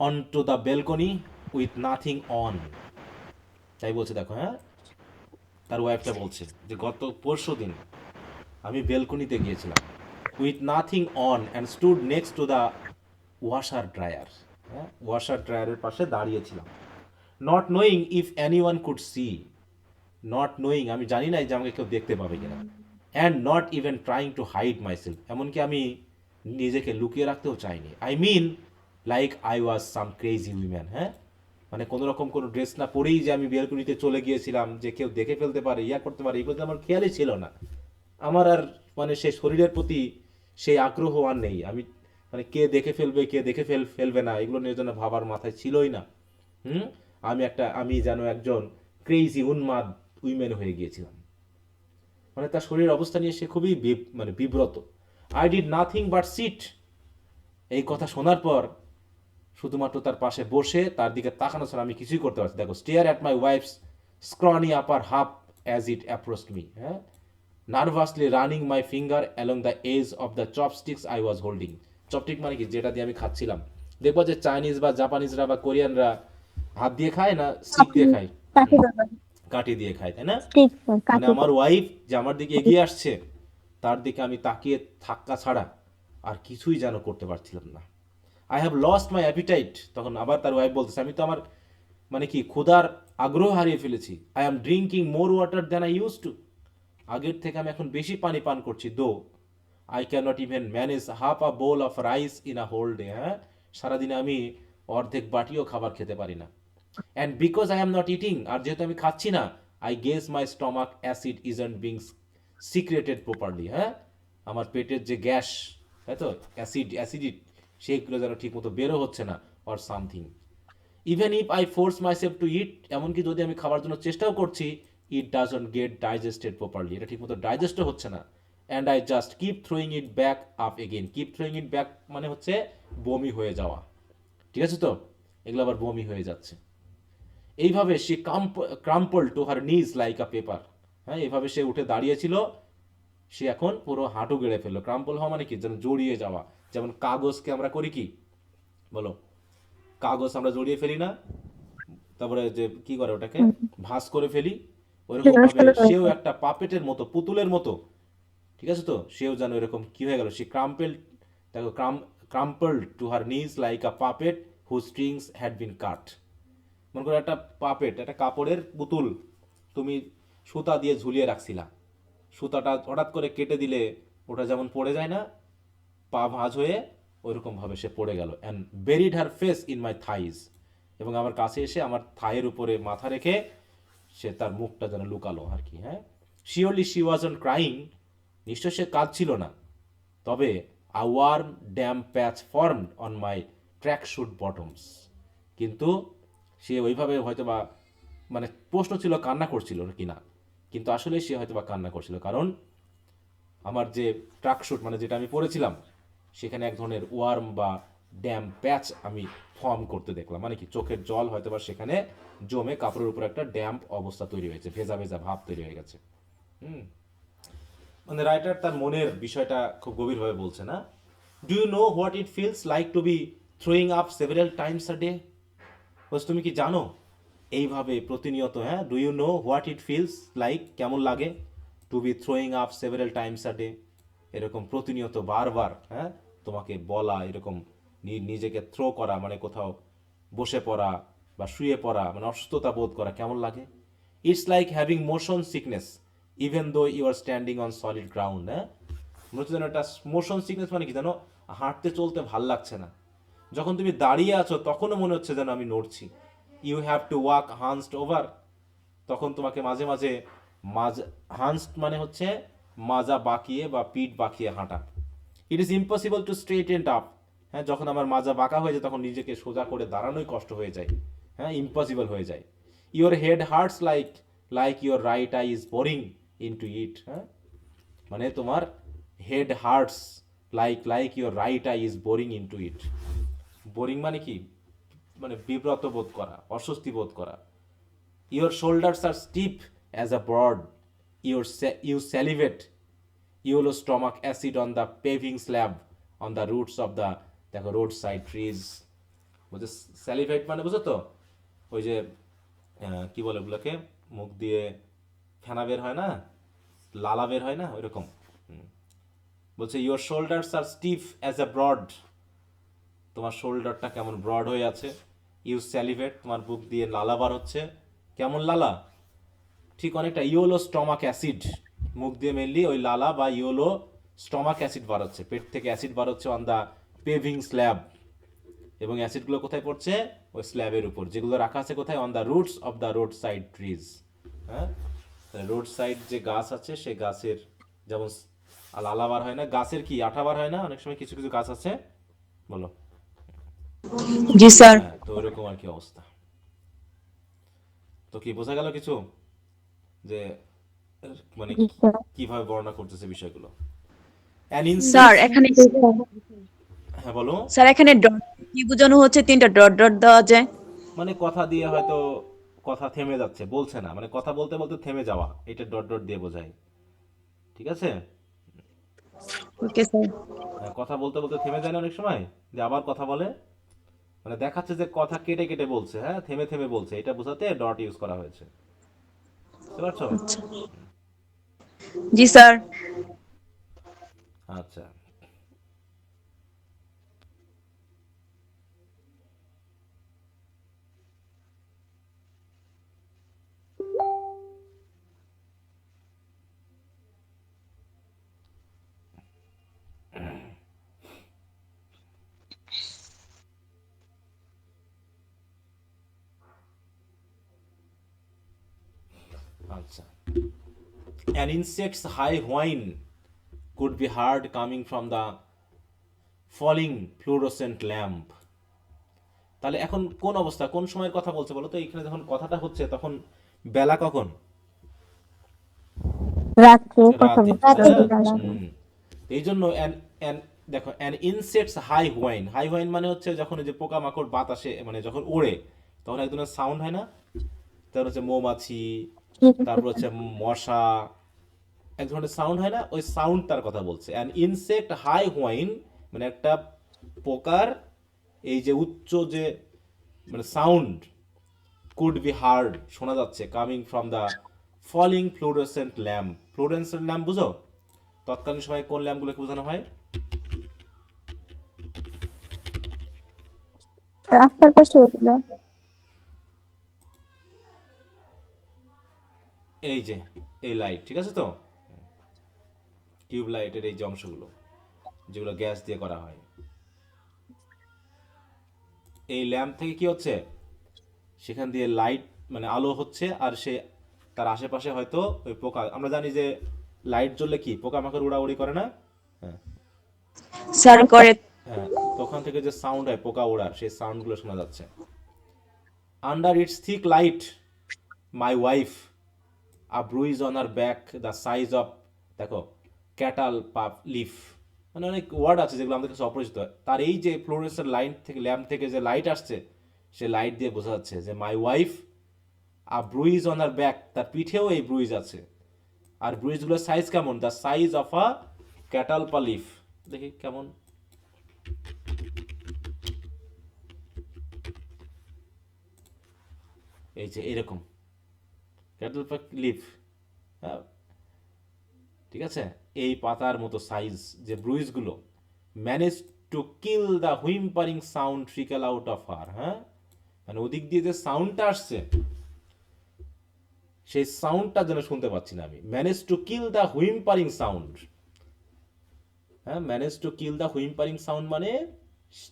on to the balcony with nothing on, তাই বলছে দেখো। হ্যাঁ, তার ওয়াইফটা বলছে যে গত পরশু দিন আমি বেলকনিতে গিয়েছিলাম, with nothing on and stood next to the washer dryer. হ্যাঁ, ওয়াশার ড্রায়ারের পাশে দাঁড়িয়েছিলাম, not knowing if anyone could see, not knowing, আমি জানি না যে আমাকে কেউ দেখতে পাবে কিনা, and not even trying to hide myself, এমনকি আমি নিজেকে লুকিয়ে রাখতেও চাইনি। I mean like I was some crazy woman, হ্যাঁ, মানে কোনো রকম কোনো ড্রেস না পরেই যে আমি বেলকুনিতে চলে গিয়েছিলাম, যে কেউ দেখে ফেলতে পারে, ইয়া করতে পারে, এগুলো তো আমার খেয়ালই ছিল না। আমার আর মানে সেই শরীরের প্রতি সেই আগ্রহ আর নেই। আমি মানে কে দেখে ফেলবে, কে দেখে ফেলবে না, এগুলো নিয়ে যেন ভাবার মাথায় ছিলই না। হুম, আমি যেন একজন ক্রেজি উন্মাদ উইমেন হয়ে গিয়েছিলাম। মানে তার শরীরের অবস্থা নিয়ে সে খুবই মানে বিব্রত। I did nothing but sit, এই কথা শোনার পর শুধুমাত্র তার পাশে বসে তার দিকে তাকানো ছাড়া আমি কিছুই করতে পারছি। দেখো, stare at my wife's scrawny upper half as it approached me, হ্যাঁ, nervously running my finger along the edge of the chopsticks I was holding. Chopstick মানে কি, যেটা দিয়ে আমি খাচ্ছিলাম। দেখবো যে চাইনিজ বা জাপানিজরা বা কোরিয়ানরা হাত দিয়ে খায় না স্টিক দিয়ে খায়? কাঠি বাবা, কাঠি দিয়ে খায়, তাই না? ঠিক মানে কাঠি। আমার ওয়াইফ যে আমার দিকে এগিয়ে আসছে, তার দিকে আমি তাকিয়ে থাকা ছাড়া আর কিছুই যেন করতে পারছিলাম না। I have lost my appetite, তখন আবার তার ওয়াইফ বলতেছে, আমি তো আমার মানে কি ক্ষুধার আগ্রহ হারিয়ে ফেলেছি। I am drinking more water than I use to, আগের থেকে আমি এখন বেশি পানি পান করছি। Though I can not even manage half a bowl of rice in a whole day, হ্যাঁ, সারাদিনে আমি অর্ধেক বাটিও খাবার খেতে পারি না। And because I am not eating, আর যেহেতু আমি খাচ্ছি না, I guess my stomach acid isn't being secreted properly, হ্যাঁ, আমার পেটের যে গ্যাস, তাই তো, অ্যাসিডিট, সেইগুলো যেন ঠিক মতো বেরো হচ্ছে না, or something. Even if I force myself to eat, এমনকি যদি আমি খাবার জন্য চেষ্টাও করছি, it doesn't get digested properly, এটা ঠিক মতো ডাইজেস্টও হচ্ছে না। And I just keep throwing it back up again. Keep throwing it back মানে হচ্ছে বমি হয়ে যাওয়া, ঠিক আছে তো, এগুলো আবার বমি হয়ে যাচ্ছে। এইভাবে সে ক্রাম্পল টু হার নিজ লাইক আ পেপার, হ্যাঁ, এইভাবে সে উঠে দাঁড়িয়েছিল। সে এখন পুরো হাঁটু গেড়ে ফেললো। ক্রাম্পল হওয়া মানে কি, যেন জড়িয়ে যাওয়া। যেমন কাগজকে আমরা করি কি, বলো, কাগজ আমরা জড়িয়ে ফেলি না, তারপরে যে কি করে ওটাকে ভাঁজ করে ফেলি, ওইরকম ভাবে সেও একটা পাপেটের মতো, পুতুলের মতো, ঠিক আছে তো, সেও যেন এরকম কি হয়ে গেল, সে ক্রাম্পেল, দেখো, ক্রাম্পলড to her knees like a puppet who strings had been cut. মনে করো একটা পাপেট, একটা কাপড়ের পুতুল তুমি সুতা দিয়ে ঝুলিয়ে রাখছিলা, সুতাটা হঠাৎ করে কেটে দিলে ওটা যেমন পড়ে যায় না, পা ভাঁজ হয়ে, ওইরকম ভাবে সে পড়ে গেল। And buried her face in my thighs, এবং আমার কাছে এসে আমার থাইয়ের উপরে মাথা রেখে সে তার মুখটা যেন লুকালো আর কি, হ্যাঁ। শিওরলি শি ওয়াজন্ট ক্রাইং, নিশ্চয় সে কাঁদছিল না, তবে a warm damp patch formed on my tracksuit bottoms, কিন্তু সে ওইভাবে হয়তো বা, মানে প্রশ্ন ছিল কান্না করছিল কিনা, কিন্তু আসলে সে হয়তো বা কান্না করছিল, কারণ আমার যে ট্রাক শুট মানে যেটা আমি পরেছিলাম, সেখানে এক ধরনের ওয়ার্ম বা ড্যাম প্যাচ আমি ফর্ম করতে দেখলাম। মানে কি, চোখের জল হয়তো বা সেখানে জমে কাপড়ের উপর একটা ড্যাম্প অবস্থা তৈরি হয়েছে, ভেজা ভেজা ভাব তৈরি হয়ে গেছে। হুম, মানে রাইটার তার মনের বিষয়টা খুব গভীরভাবে বলছে না। Do you know what it feels like to be throwing up several times a day? বলছে, তুমি কি জানো এইভাবে প্রতিনিয়ত, হ্যাঁ, do you know what it feels like, কেমন লাগে, to be throwing up several times a day, এরকম প্রতিনিয়ত বারবার, হ্যাঁ, তোমাকে বলা, এরকম নিজেকে থ্রো করা, মানে কোথাও বসে পড়া বা শুয়ে পড়া, মানে অসুস্থতা বোধ করা, কেমন লাগে? It's like having motion sickness even though you are standing on solid ground, হ্যাঁ, মনে হচ্ছে যেন একটা মোশন সিকনেস, মানে কি জানো, হাঁটতে চলতে ভাল লাগছে না, যখন তুমি দাঁড়িয়ে আছো তখনও মনে হচ্ছে যেন আমি নড়ছি। You have to walk hunched over, তখন তোমাকে মাঝে মাঝে হান্সড মানে হচ্ছে মাজা বাঁকিয়ে বা পিঠ বাঁকিয়ে হাঁটা। It is impossible to straighten up, হ্যাঁ, যখন আমার মাজা বাঁকা হয়ে যায় তখন নিজেকে সোজা করে দাঁড়ানোই কষ্ট হয়ে যায়, হ্যাঁ, ইম্পসিবল হয়ে যায়। Your head hurts like your right eye is boring into it, হ্যাঁ, মানে তোমার head hurts like your right eye is boring into it. Boring মানে কি, মানে বিব্রত বোধ করা, অস্বস্তি বোধ করা। Your shoulders are stiff as a board, you salivate, yellow stomach acid on the paving slab on the roots of the, দেখো, রোড সাইড ট্রিজ। বুঝে স্যালিভেট মানে, বুঝো তো, ওই যে কি বলে ওগুলোকে, মুখ দিয়ে ফেনা বের হয় না, লালা বের হয় না, ওইরকম। বলছে your shoulders are stiff as a board, তোমার শোল্ডারটা কেমন ব্রড হয়ে আছে। ইউ স্যালিভেট, তোমার বুক দিয়ে লালা বার হচ্ছে, কেমন লালা, ঠিক অনেকটা ইয়োলো স্টমাক অ্যাসিড, মুখ দিয়ে মেনলি ওই লালা বা ইয়োলো স্টমাক অ্যাসিড বার হচ্ছে, পেট থেকে অ্যাসিড বার হচ্ছে অন দ্য পেভিং স্ল্যাব, এবং অ্যাসিডগুলো কোথায় পড়ছে? ওই স্ল্যাবের উপর, যেগুলো রাখা আছে কোথায়? On the roots of the road side trees. হ্যাঁ, রোড সাইড যে গাছ আছে সেই গাছের যেমন লালা বার হয় না, গাছের কি আঠা বার হয় না অনেক সময়, কিছু কিছু গাছ আছে, বলো। জি স্যার। হ্যাঁ, তো ওইরকম আর কি অবস্থা। তো কি বোঝা গেল কিছু, যে মানে জি স্যার। কিভাবে বর্ণনা করতেছে বিষয়গুলো? অ্যান স্যার ইনসেক্টস, এখানে জি স্যার। হ্যাঁ বলো। স্যার এখানে ডট কি বোঝানো হচ্ছে? তিনটা ডট ডট দেওয়া যায়। মানে কথা দিয়ে হয়তো কথা থেমে যাচ্ছে, বলছে না, মানে কথা বলতে বলতে থেমে যাওয়া, এটা ডট ডট দিয়ে বোঝায়। ঠিক আছে? Okay sir. হ্যাঁ, কথা বলতে বলতে থেমে যায় না অনেক সময়, যে আবার কথা বলে, মানে দেখাচ্ছে যে কথা কেটে কেটে বলছে, হ্যাঁ থেমে থেমে বলছে, এটা বোঝাতে ডট ইউজ করা হয়েছে। বুঝতে পারছো? আচ্ছা। জি স্যার। আচ্ছা, আচ্ছা। An insect's high whine could be heard coming from the falling fluorescent lamp. তাহলে এখন কোন অবস্থা, কোন সময়ের কথা বলছে বলো তো? এখানে যখন কথাটা হচ্ছে তখন বেলা কখন? রাত্রে কথা রাতে, বলছি। হ্যাঁ। বেলা। এই জন্য দেখো, an insect's high whine, high whine মানে হচ্ছে যখন ওই যে পোকামাকড় বাতাসে মানে যখন ওড়ে, তখন এক ধরনের সাউন্ড হয় না? তারপর হচ্ছে মৌমাছি, জি তারপর স্যার। হচ্ছে মশা, এক ধরনের সাউন্ড হয় না? ওই সাউন্ড তার কথা বলছে। অ্যান ইনসেক্ট হাই হোয়াইন মানে একটা পোকার এই যে উচ্চ যে মানে সাউন্ড, কুড বি হার্ড শোনা যাচ্ছে, coming from the falling fluorescent lamp. Fluorescent lamp বুঝো? তৎকালীন সময় কোন ল্যাম্পগুলোকে বোঝানো হয়? রাস্তার পাশে ওগুলো। এই যে এই লাইট, ঠিক আছে তো, টিউব লাইটের এই যে অংশগুলো যেগুলো গ্যাস দিয়ে করা হয়, এই ল্যাম্প থেকে কি হচ্ছে, সেখান দিয়ে লাইট মানে আলো হচ্ছে, আর সে তার আশেপাশে হয়তো ওই পোকা, আমরা জানি যে লাইট জ্বললে কি পোকামাকড় উড়াউড়ি করে না? হ্যাঁ, স্যার করে। হ্যাঁ, তখন থেকে যে সাউন্ড হয় পোকা ওড়ার, সেই সাউন্ডগুলো শোনা যাচ্ছে। Under its thick light my wife a bruise on her back the size of, দেখো, ক্যাটাল পাপ লিফ, মানে অনেক ওয়ার্ড আছে যেগুলো আমাদের কাছে অপরিচিত। তার এই যে ফ্লোরেন্সের লাইন থেকে, ল্যাম্প থেকে যে লাইট আসছে, সে লাইট দিয়ে বোঝা যাচ্ছে যে my wife a bruise on her back, তার পিঠেও এই ব্রুইজ আছে। আর ব্রুইজগুলোর সাইজ কেমন? The size of a catalpa leaf. দেখি কেমন, এই যে এরকম ক্যাটাল পা লিফ, হ্যাঁ, ঠিক আছে, এই পাতার মতো সাইজ যে ব্রুইজগুলো, manage to kill the whimpering sound trickle out of her. হ্যাঁ, মানে ওদিক দিয়ে যে সাউন্ডটা আসছে, সেই সাউন্ডটা যেন শুনতে পাচ্ছি না আমি। Manage to kill the whimpering sound, হ্যাঁ, manage to kill the whimpering sound মানে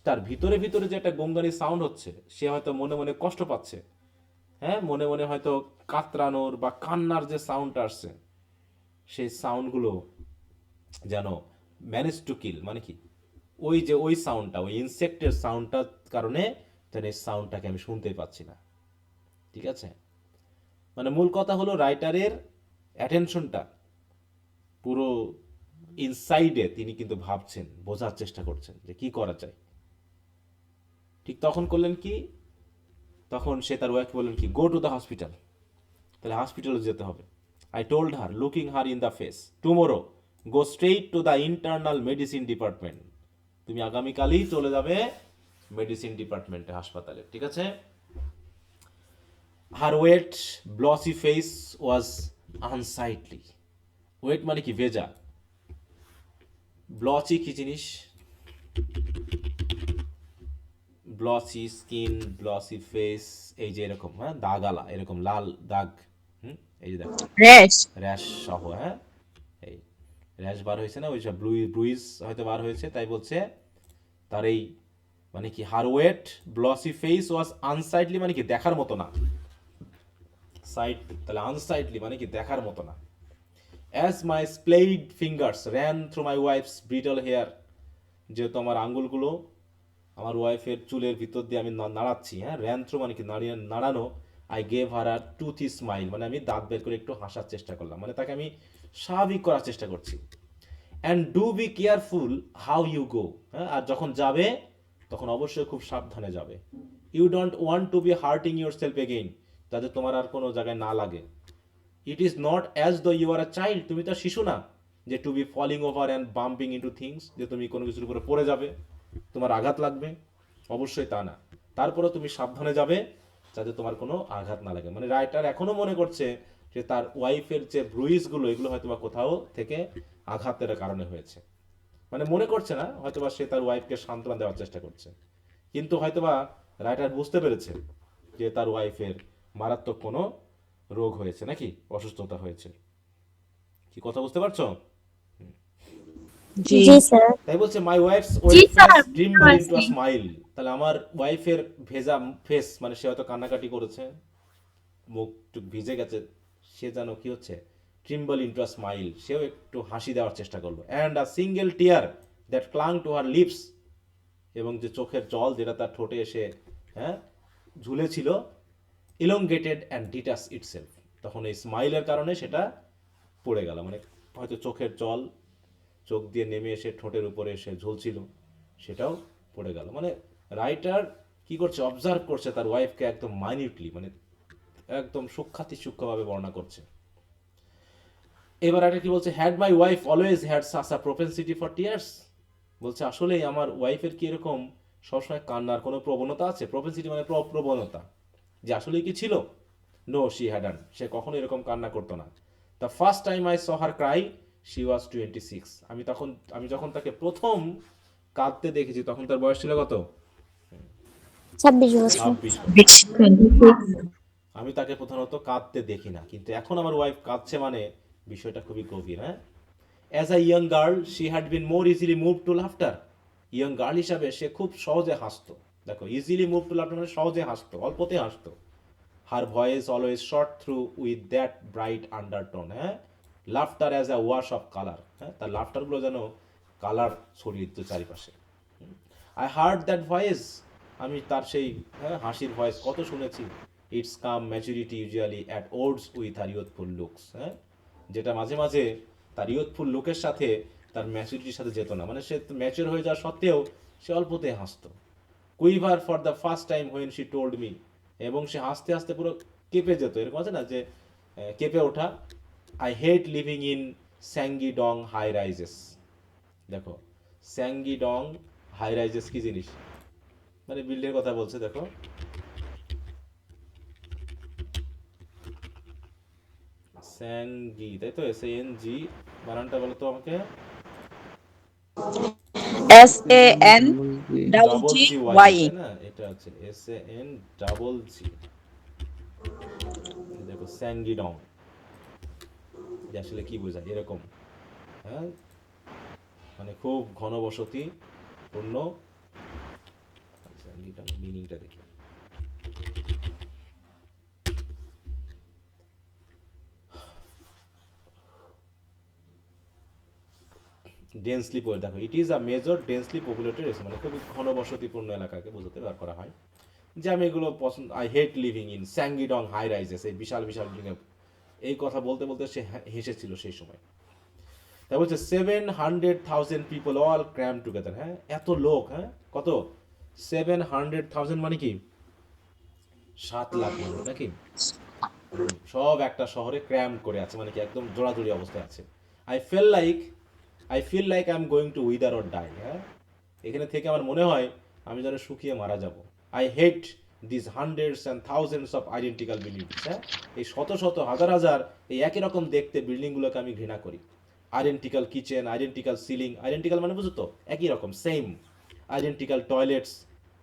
তার ভিতরে ভিতরে যে একটা গঙ্গানি সাউন্ড হচ্ছে, সে হয়তো মনে মনে কষ্ট পাচ্ছে, হ্যাঁ, মনে মনে হয়তো কাতরানোর বা কান্নার যে সাউন্ডটা আসছে, সেই সাউন্ডগুলো যেন ম্যানেজ টু কিল মানে কি, ওই যে ওই সাউন্ডটা, ওই ইনসেক্টের সাউন্ডটার কারণে যেন এই সাউন্ডটাকে আমি শুনতেই পাচ্ছি না। ঠিক আছে, মানে মূল কথা হলো রাইটারের অ্যাটেনশনটা পুরো ইনসাইডে তিনি কিন্তু ভাবছেন, বোঝার চেষ্টা করছেন যে কি করা যায়। ঠিক তখন করলেন কি, তখন সে তার ওয়াইফকে বললেন কি, গো টু দ্য হসপিটাল, তাহলে হসপিটালে যেতে হবে। I told her looking her in the face, tomorrow go straight to the internal medicine department, তুমি আগামীকালই চলে যাবে মেডিসিন ডিপার্টমেন্টে, হাসপাতালে, ঠিক আছে। Her wet blotchy face was unsightly, wet মানে কি ভেজা, ব্লচি কি জিনিস, ব্লসি স্কিন, ব্লসি ফেস, এই যে এরকম, হ্যাঁ, দাগালা, এরকম লাল দাগ, হুম, এই যে দেখো Rash. র্যাশ সহ, হ্যাঁ এই র্যাশ বার হয়েছে না, ওই সব ব্রুইজ হয়তো বার হয়েছে, তাই বলছে তার এই মানে কি হার ওয়েট ব্লসি ফেস ওয়াজ আনসাইটলি, মানে কি দেখার মতো না, সাইট তাহলে আনসাইটলি মানে কি দেখার মতো না। As my splayed fingers ran through my wife's brittle hair, যেহেতু আমার আঙ্গুলগুলো আমার ওয়াইফের চুলের ভিতর দিয়ে আমি নাড়াচ্ছি, হ্যাঁ র্যান থ্রু মানে কি নাড়িয়ে নাড়ানো, I gave her a toothy smile, মানে আমি দাঁত বের করে একটু হাসার চেষ্টা করলাম, মানে তাকে আমি স্বাভাবিক করার চেষ্টা করছি। And do be careful how you go, হ্যাঁ আর যখন যাবে তখন অবশ্যই খুব সাবধানে যাবে। You don't want to be hurting yourself again, যাতে তোমার আর কোনো জায়গায় না লাগে। It is not as though you are a child, তুমি তো শিশু না, যে to be falling over and bumping into things, যে তুমি কোনো কিছুর উপরে পড়ে যাবে, তোমার আঘাত লাগবে, অবশ্যই তা না। তারপরে তুমি সাবধানে যাবে যাতে তোমার কোনো আঘাত না লাগে। মানে রাইটার এখনো মনে করছে যে তার ওয়াইফের যে ব্রুইজগুলো এগুলো হয়তো বা কোথাও থেকে আঘাতের কারণে হয়েছে, মানে মনে করছে না, হয়তোবা সে তার ওয়াইফকে সান্ত্বনা দেওয়ার চেষ্টা করছে, কিন্তু হয়তোবা রাইটার বুঝতে পেরেছে যে তার ওয়াইফের মারাত্মক কোনো রোগ হয়েছে, নাকি অসুস্থতা হয়েছে। কি কথা বুঝতে পারছো? জি G. স্যার। তাই বলছে মাই ওয়াইফস জি ওয়েট স্যার, ফেস বুঝতে ট্রিমবল ইনটু আ পারছি। স্মাইল, তাহলে আমার ওয়াইফের ভেজা ফেস, মানে সে হয়তো কান্নাকাটি করেছে, মুখ একটু ভিজে গেছে, সে যেন কি হচ্ছে ট্রিমবল ইনটু আ স্মাইল, সেও একটু হাসি দেওয়ার চেষ্টা করলো। And a single tear that clung to her lips, এবং যে চোখের জল যেটা তার ঠোঁটে এসে হ্যাঁ ঝুলেছিল, ইলংগেটেড অ্যান্ড ডিটাচ ইটসেলফ, তখন এই স্মাইলের কারণে সেটা পড়ে গেল, মানে হয়তো চোখের জল চোখ দিয়ে নেমে এসে ঠোঁটের উপরে এসে ঝুলছিল, সেটাও পড়ে গেল। মানে রাইটার কি করছে, অবজার্ভ করছে তার ওয়াইফকে একদম মাইনিউটলি, মানে একদম সূক্ষ্মাতি সূক্ষ্মভাবে বর্ণনা করছে। এবার একটা কি বলছে, had my wife always had such a propensity for tears, বলছে আসলেই আমার ওয়াইফের কি এরকম সবসময় কান্নার কোনো প্রবণতা আছে, প্রোপেন্সিটি মানে প্রবণতা, যে আসলেই কি ছিল। নো শি হ্যাডান, সে কখনো এরকম কান্না করতো না। The first time I saw her Cry she was 26, আমি যখন তাকে প্রথম কাঁদতে দেখেছি তখন তার বয়স ছিল কত? 26 বছর। 26 বছর। 26. আমি তাকে প্রধানত কাঁদতে দেখি না, কিন্তু এখন আমার ওয়াইফ কাঁদছে, মানে বিষয়টা খুবই গভীর, হ্যাঁ। As a young girl she had bin more easily move to laughter, young girl হিসাবে সে খুব সহজে হাসতো, দেখো ইজিলি মুভ টু লাফটার মানে সহজে হাসতো, অল্পতে হাসতো। Her voice always shot through with that bright undertone, হ্যাঁ, laughter as a wash of colour, হ্যাঁ তার লাফটারগুলো যেন কালার ছড়িয়ে দিত চারিপাশে। আই হার্ড দ্যাট ভয়েস, আমি তার সেই হ্যাঁ হাসির ভয়েস কত শুনেছি। Its calm maturity usually at odds with her youthful looks, হ্যাঁ যেটা মাঝে মাঝে তার ইয়ুথফুল লুকের সাথে তার ম্যাচুরিটির সাথে যেত না, মানে সে ম্যাচিওর হয়ে যাওয়া সত্ত্বেও সে অল্পতে হাসতো। Quiver for the first time when she told me, এবং সে হাসতে হাসতে পুরো কেঁপে যেত, এরকম আছে না যে কেঁপে ওঠা। I hate living in Sanggye dong high rises, দেখো স্যাঙ্গি ডং হাই রাইজেস কি জিনিস, মানে বিল্ডের কথা বলছে, দেখো স্যাঙ্গি, তাই তো, SANG, বানানটা বলো তো আমাকে। SAN double double G G Y, Y. তাই না, এটা হচ্ছে SAN double G, দেখো স্যাঙ্গি ডং, যে আসলে কি বোঝায় এরকম, হ্যাঁ মানে খুব ঘনবসতি পূর্ণ। স্যাঙ্গি ডং মিনিংটা দেখি, ডেন্সলি দেখো it is a major densely populated, মানে খুবই ঘনবসতিপূর্ণ এলাকাকে বোঝাতে ব্যবহার করা হয়। যে আমি এগুলো পছন্দ, I hate living in Sanggye dong high rises, এই বিশাল বিশাল বিল্ডিং, এই কথা বলতে বলতে সে হেসেছিল সেই সময়। তা বলছে 700,000 পিপল অল ক্র্যাম টুগেদার, হ্যাঁ এত লোক, হ্যাঁ কত, 700,000 মানে কি 7 লাখ মানুষ, নাকি সব একটা শহরে ক্র্যাম করে আছে, মানে কি একদম জোড়াজুড়ি অবস্থায় আছে। I feel like I feel like I am going to wither or die, হ্যাঁ এখানে থেকে আমার মনে হয় আমি যেন শুকিয়ে মারা যাব। I hate this hundreds and thousands of identical buildings, হ্যাঁ এই শত শত হাজার হাজার এই একই রকম দেখতে বিল্ডিংগুলোকে আমি ঘৃণা করি। Identical kitchen, identical ceiling, identical মানে বুঝো তো একই রকম, same. Identical toilets,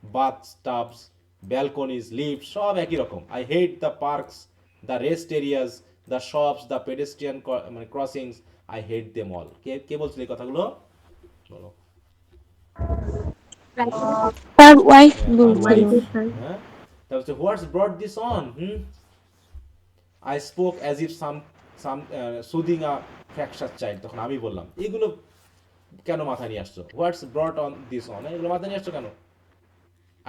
bathtubs, balconies, lift, সব একই রকম। I hate the parks, the rest areas, the shops, the pedestrian মানে crossings, I hate them all. কে কে বলছিল এই কথাগুলো? বলো। তার ওয়াইফ তার বলছিল। ওয়াইফ। হ্যাঁ, তারপর হচ্ছে what's brought this on, I spoke as if some soothing a fracture child. তখন আমি বললাম এগুলো কেন মাথায় নিয়ে আসছো? What's brought on this on, এগুলো মাথায় নিয়ে আসছো কেন?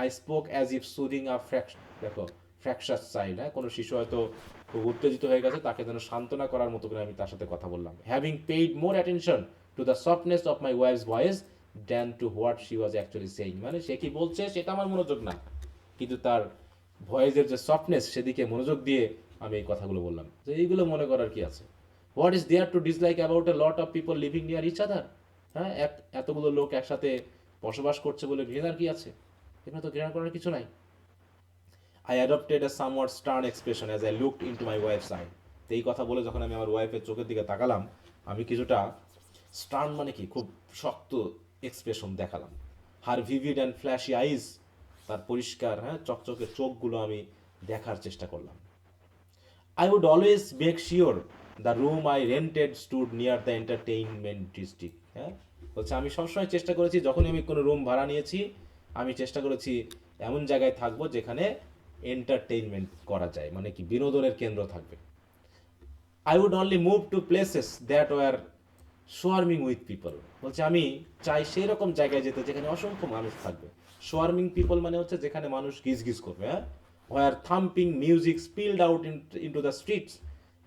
I spoke as if soothing a দেখো ফ্র্যাকচার চাইল্ড, হ্যাঁ, কোনো শিশু হয়তো খুব উত্তেজিত হয়ে গেছে, তাকে যেন সান্ত্বনা করার মতো করে আমি তার সাথে কথা বললাম। Having paid more attention to the softness of my wife's voice than to what she was actually saying. মানে সে কি বলছে সেটা আমার মনোযোগ না, কিন্তু তার ভয়েসের যে সফটনেস সেদিকে মনোযোগ দিয়ে আমি এই কথাগুলো বললাম। তো এইগুলো মনে করার কি আছে? What is there to dislike about a lot of people living near each other? হ্যাঁ, এতগুলো লোক একসাথে বসবাস করছে বলে ঘৃণার কি আছে? এখানে তো ঘৃণা করার কিছু নাই। I adopted A somewhat stern expression as I looked into my wife's I. তো এই কথা বলে যখন আমি আমার ওয়াইফের চোখের দিকে তাকালাম, আমি কিছুটা স্টার্ন মানে কি খুব শক্ত এক্সপ্রেশন দেখালাম। হার ভিভিড অ্যান্ড ফ্ল্যাশি আইজ, তার পরিষ্কার, হ্যাঁ, চকচকে চোখগুলো আমি দেখার চেষ্টা করলাম। I would always make sure the room I rented stood near the entertainment district. হ্যাঁ, বলছে আমি সবসময় চেষ্টা করেছি, যখনই আমি কোনো রুম ভাড়া নিয়েছি আমি চেষ্টা করেছি এমন জায়গায় থাকবো যেখানে এন্টারটেইনমেন্ট করা যায়, মানে কি বিনোদনের কেন্দ্র থাকবে। I would only move to places that were swarming with people. বলছে আমি চাই সেই রকম জায়গায় যেতে যেখানে অসংখ্য মানুষ থাকবে। সোয়ার্মিং পিপল মানে হচ্ছে যেখানে মানুষ গিজগিজ করবে, হ্যাঁ। Where thumping music spilled out into the streets,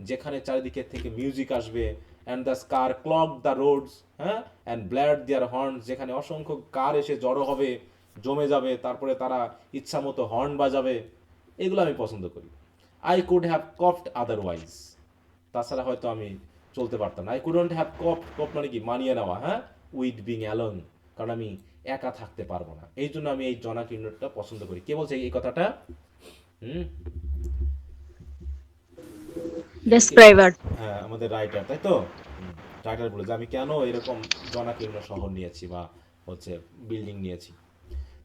যেখানে চারিদিকে থেকে মিউজিক আসবে। And the car clog the roads, হ্যাঁ, অ্যান্ড ব্ল্যাড দেয়ার হর্ন, যেখানে অসংখ্য কার এসে জড়ো হবে, জমে যাবে, তারপরে তারা ইচ্ছা মতো হর্ন বাজাবে। এগুলো আমি পছন্দ করি। আই কুড হ্যাভ কফড আদারওয়াইজ, তাছাড়া হয়তো আমি চলতে পারতাম না। আই কুডন্ট হ্যাভ কপ মানে কি মানিয়ে নেওয়া, হ্যাঁ, উইথ বিং অ্যালোন, কারণ আমি একা থাকতে পারবো না। এই জন্য আমি এই জনাকীর্ণটা পছন্দ করি। কে বলছে এই কথাটা? হুম, ডেসক্রাইবার। হ্যাঁ, আমাদের রাইটার, তাই তো। রাইটার বলে যে আমি কেন এরকম জনাকীর্ণ শহর নিয়েছি বা হচ্ছে বিল্ডিং নিয়েছি।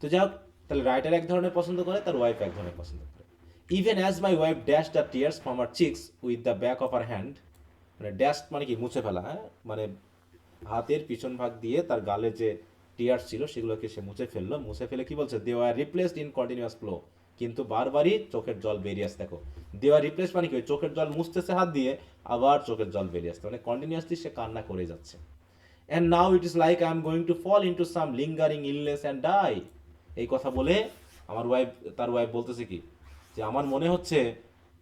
তো যাই হোক, তাহলে রাইটার এক ধরনের পছন্দ করে, তার ওয়াইফ এক ধরনের পছন্দ করে। Even as my wife dash the tears from her cheeks with the back of her hand, মানে ড্যাশ মানে কি মুছে ফেলা, হ্যাঁ, মানে হাতের পিছন ভাগ দিয়ে তার গালে যে টিয়ার্স ছিল সেগুলোকে সে মুছে ফেললো। মুছে ফেলে কি বলছে? দে আর রিপ্লেসড ইন কন্টিনিউয়াস ফ্লো, কিন্তু বারবারই চোখের জল বেরিয়ে আসছে। দেখো, দে আর রিপ্লেস মানে কি চোখের জল মুছতেছে হাত দিয়ে, আবার চোখের জল বেরিয়ে আসছে, মানে কন্টিনিউয়াসলি সে কান্না করে যাচ্ছে। And now it is like I am going to fall into some lingering illness and die. এই কথা বলে আমার ওয়াইফ, তার ওয়াইফ বলতেছে কি, যে আমার মনে হচ্ছে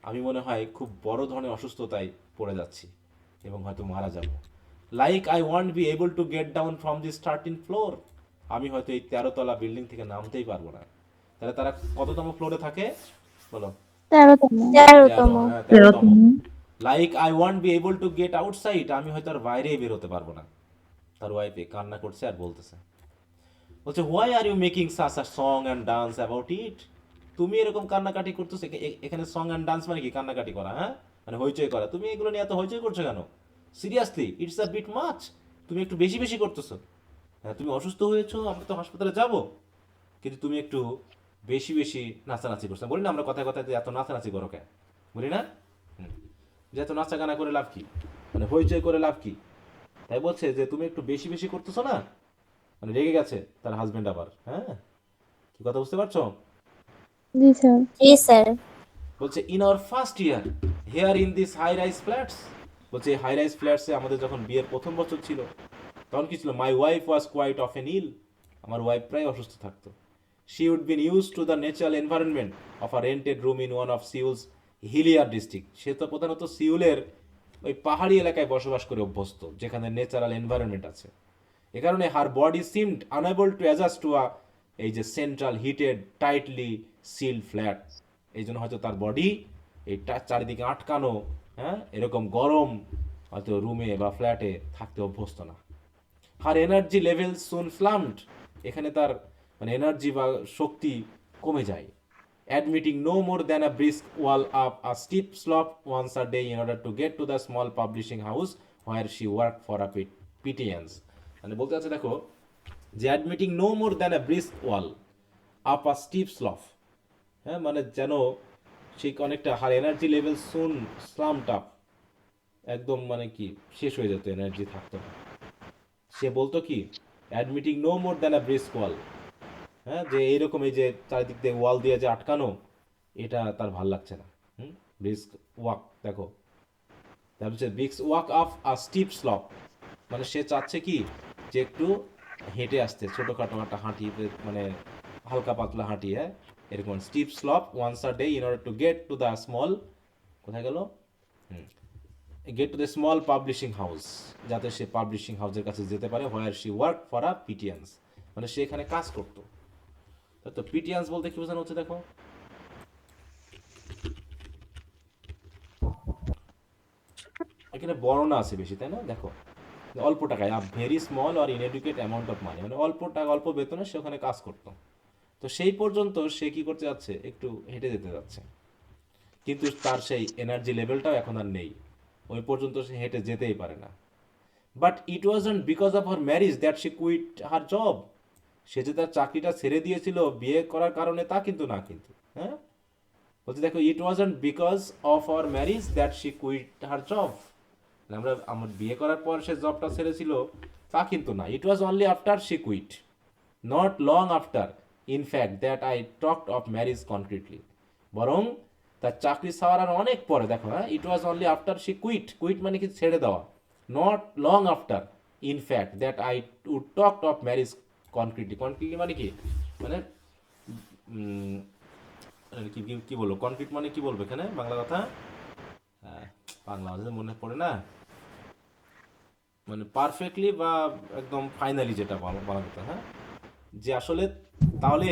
আমি মনে হয় খুব বড় ধরনের অসুস্থতায় পড়ে যাচ্ছি এবং হয়তো মারা যাব। Like I want be able to get down from this 13th floor, আমি হয়তো এই 13তলা বিল্ডিং থেকে নামতেই পারবো না। তাহলে তারা কততম ফ্লোরে থাকে বলো? 13তম। 13, হ্যাঁ, 13তম। Like I want be able to get outside, আমি হয়তো আর বাইরেই বের হতে পারবো না। তার ওয়াইফে কান্না করছে আর বলতেছে, বলছে why are you making such a song and dance about it, তুমি এরকম কান্নাকাটি করতেছো। এখানে সং অ্যান্ড ডান্স মানে কি? কান্নাকাটি করা, হ্যাঁ, মানে হইচই করা। তুমি এগুলো নিয়ে এত হইচই করছো কেন? Seriously it's a bit much, তুমি একটু বেশি বেশি করতেছো। হ্যাঁ, তুমি অসুস্থ হয়েছো, আমরা তো হাসপাতালে যাব, কিন্তু তুমি একটু বেশি বেশি নাচানাচি করছো। বলি না আমরা কথায় কথায় যে এত নাচানাচি করো কেন, বলি না? যে এত নাচা গানা করে লাভ কি, মানে হইচই করে লাভ কি? তাই বলছে যে তুমি একটু বেশি বেশি করতেছো না, মানে রেগে গেছে তার হাজবেন্ড আবার। হ্যাঁ, কি কথা বুঝতে পারছো? জি স্যার। জি স্যার। বলছে in our first year here in this high rise flats, বলছে এই হাই রাইজ ফ্ল্যাটসে আমাদের যখন বিয়ের প্রথম বছর ছিল তখন কি ছিল? My wife was quite often ill, আমার ওয়াইফ প্রায় অসুস্থ থাকতো। She would been use to the natural environment of a rented room in one of Seoul's hillier district, সে তো প্রধানত সিউলের ওই পাহাড়ি এলাকায় বসবাস করে অভ্যস্ত, যেখানে ন্যাচারাল এনভায়রনমেন্ট আছে। এ কারণে her body seemed unable to adjust to a এই যে central heated tightly seal flat, এই জন্য হয়তো তার বডি এই চারিদিকে আটকানো, হ্যাঁ, এরকম গরম হয়তো রুমে বা ফ্ল্যাটে থাকতে অভ্যস্ত না। হার এনার্জি লেভেল সুন স্লামড, এখানে তার মানে এনার্জি বা শক্তি কমে যায়। Admitting no more than a brisk walk up a steep slope once a day in order to get to the small publishing house where she work for a pittance. মানে বলতে আছে দেখো, যে admitting no more than a brisk walk up a steep slope, হ্যাঁ, মানে যেন সেই অনেকটা her energy level soon slumped up, একদম মানে কি শেষ হয়ে যেত, এনার্জি থাকতো না। সে বলতো কি, admitting no more than a brisk walk, হ্যাঁ, যে এইরকম এই যে চারিদিক দিয়ে ওয়াল দিয়ে যে আটকানো, এটা তার ভাল লাগছে না। ব্রিস্ক ওয়াক দেখো, তারপর হচ্ছে brisk walk up a steep slope, মানে সে চাচ্ছে কি যে একটু হেঁটে আসতে, ছোটোখাটো একটা হাঁটি, মানে হালকা পাতলা হাঁটি, হ্যাঁ, এরকম steep slope once a day in order to get to the small, কোথায় গেল, get to the small publishing house, যাতে সে পাবলিশিং হাউসের কাছে যেতে পারে, where she work for a pittance, মানে সে এখানে কাজ করতো। তো পিটিএন্স বলতে কি বোঝানো হচ্ছে দেখো, এখানে বর্ণনা আছে বেশি, তাই না, দেখো অল্প টাকায়, a very small or inadequate amount of money, মানে অল্প টাকা অল্প বেতনে সে ওখানে কাজ করতো। তো সেই পর্যন্ত সে কি করতে যাচ্ছে, একটু হেঁটে যেতে যাচ্ছে, কিন্তু তার সেই এনার্জি লেভেলটাও এখন আর নেই, ওই পর্যন্ত সে হেঁটে যেতেই পারে না। But it wasn't because of her marriage that she quit her job, সে যে তার চাকরিটা ছেড়ে দিয়েছিল বিয়ে করার কারণে তা কিন্তু না, কিন্তু হ্যাঁ, বলছে দেখো, it wasn't because of our marriage that she quit her job, আমার বিয়ে করার পর সে জবটা ছেড়েছিল তা কিন্তু না, it was only after she quit, not long after, in fact that I talked of marriage concretely, বরং তার চাকরি ছাড়ার অনেক পরে, দেখো, হ্যাঁ, it was only after she quit, quit মানে কি ছেড়ে দেওয়া, not long after, in fact that I would talked of marriage concretely, concretely মানে কি, মানে উম, কি কি কি বলবো, কনক্রিট মানে কি বলবো এখানে বাংলা কথা, বাংলা মাঝে মনে পড়ে না, মানে পারফেক্টলি বা একদম ফাইনালি যেটা বলা যেত, হ্যাঁ, যে আসলে তাহলে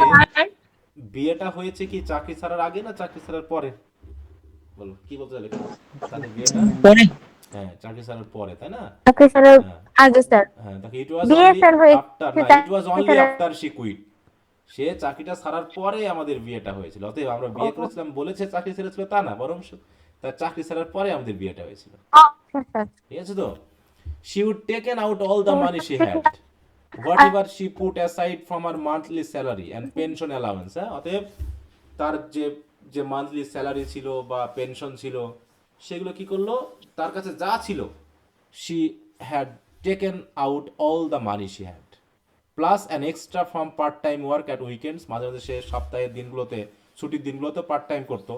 বিয়েটা হয়েছে কি চাকরি ছাড়ার আগে না চাকরি ছাড়ার পরে, বলো কি বলতে চাইলে, তাদের বিয়েটা, পরে হ্যাঁ, চাকরি ছাড়ার পরে, তাই না, ওকে স্যার, হ্যাঁ, আগে স্যার হ্যাঁ, দেখো ইট ওয়াজ বিয়ে অনলি স্যার আফটার, হয়েছে না, ইট ওয়াজ চাকরি অনলি ছাড়া। আফটার শি কুইট, সে চাকরিটা ছাড়ার পরে আমাদের বিয়েটা হয়েছিল, অতএব আমরা বিয়ে করেছিলাম বলেছে চাকরি ছেড়েছিল তা না, বরং তার চাকরি ছাড়ার পরে আমাদের বিয়েটা হয়েছিল, আচ্ছা স্যার। ঠিক আছে তো। She would taken out all the তো money she থেকে had, whatever she put aside from her monthly salary and pension allowance, হ্যাঁ, অতএব তার যে যে মান্থলি স্যালারি ছিল বা পেনশন ছিল, সেগুলো কি করলো, তার কাছে যা ছিল, she had taken out all the money she had, plus an extra from part time work at weekends, মাঝে মাঝে সে সপ্তাহের দিনগুলোতে, ছুটির দিনগুলোতে পার্ট টাইম করতো,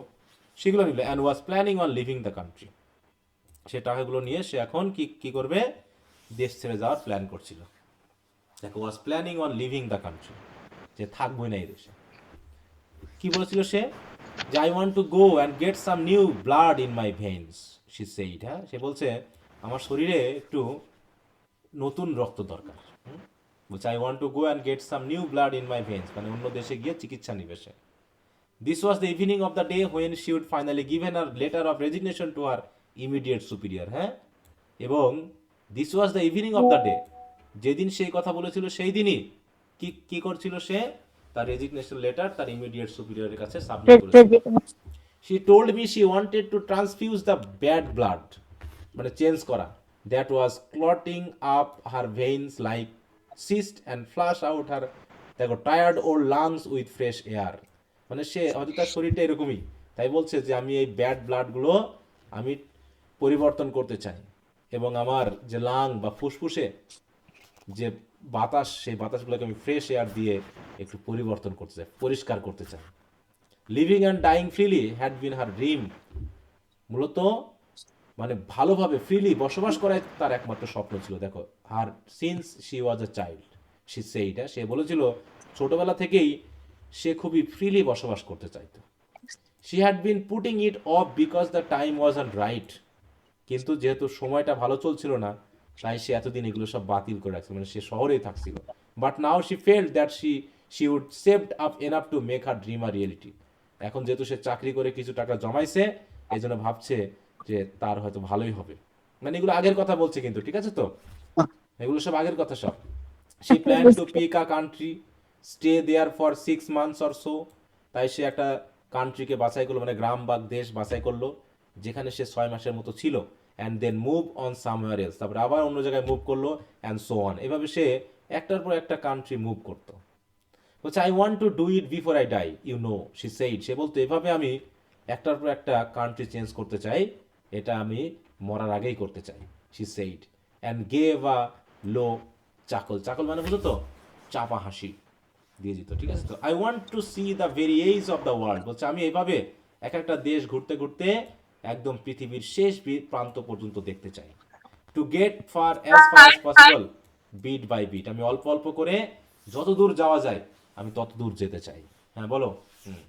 সেগুলো নিল, and was planning on leaving the country, সে টাকাগুলো নিয়ে সে এখন কি কি করবে, দেশ ছেড়ে যাওয়ার প্ল্যান করছিল, দেখো, was planning on leaving the country, যে থাকবোই না এই দেশে। কি বলেছিল সে, যে I want to go and get some new blood in my veins, সে সেইড, হ্যাঁ, সে বলছে আমার শরীরে একটু নতুন রক্ত দরকার, বলছে I want to go and get some new blood in my veins, মানে অন্য দেশে গিয়ে চিকিৎসা নিবে সে। This was the evening of the day when she would finally given her letter of resignation to her immediate superior, হ্যাঁ, এবং this was the evening of the day, যেদিন সেই কথা বলেছিল সেই দিনই কি কি করছিল সে, তার রেজিগনেশন লেটার তার ইমিডিয়েট সুপিরিয়রের কাছে সাবমিট করেছিল। She told me she wanted to transfuse the bad blood, মানে চেঞ্জ করা, that was clotting up her veins like cyst and flush out her, দেখো, tired her lungs with fresh air, মানে সে হয়তো তার শরীরটা এরকমই, তাই বলছে যে আমি এই ব্যাড ব্লাডগুলো আমি পরিবর্তন করতে চাই, এবং আমার যে লাং বা ফুসফুসে যে বাতাস, সেই বাতাসগুলোকে আমি ফ্রেশ এয়ার দিয়ে একটু পরিবর্তন করতে চাই, পরিষ্কার করতে চাই। Living and dying freely had been her dream, মূলত মানে ভালোভাবে ফ্রিলি বসবাস করাই তার একমাত্র স্বপ্ন ছিল, দেখো, her since she was a child, সে সেইটা সে বলেছিল ছোটবেলা থেকেই সে খুবই ফ্রিলি বসবাস করতে চাইতো। She had bin putting it off because the time was and right, কিন্তু যেহেতু সময়টা ভালো চলছিল না, তাই সে এতদিন এগুলো সব বাতিল করে রাখছিল, মানে সে শহরেই থাকছিল। But now she felt that she would saved up enough to make her dream a reality, এখন যেহেতু সে চাকরি করে কিছু টাকা জমাইছে, এই জন্য ভাবছে যে তার হয়তো ভালোই হবে, মানে এগুলো আগের কথা বলছে কিন্তু, ঠিক আছে তো, এগুলো সব আগের কথা সব। She plan to pick a country, stay there for 6 months or so, তাই সে একটা কান্ট্রিকে বাছাই করলো, মানে গ্রাম বা দেশ বাছাই করলো, যেখানে সে 6 মাসের মতো ছিল, and then move on somewhere else, তারপরে আবার অন্য জায়গায় মুভ করলো, অ্যান্ড সো অন, এভাবে সে একটার পর একটা কান্ট্রি মুভ করতো। বলছে I want to do it before I die, you know, she said, সে বলতো এভাবে আমি একটার পর একটা কান্ট্রি চেঞ্জ করতে চাই, এটা আমি মরার আগেই করতে চাই, she said, and gave a low chuckle, chuckle মানে বুঝো তো, চাপা হাসি দিয়ে দিত, ঠিক আছে তো। I want to see the very edge of the world, বলছে আমি এইভাবে এক একটা দেশ ঘুরতে ঘুরতে একদম পৃথিবীর শেষ প্রান্ত পর্যন্ত দেখতে চাই। To get far as possible, bit by bit, আমি অল্প অল্প করে যত দূর যাওয়া যায় আমি তত দূর যেতে চাই। হ্যাঁ বলো। হুম।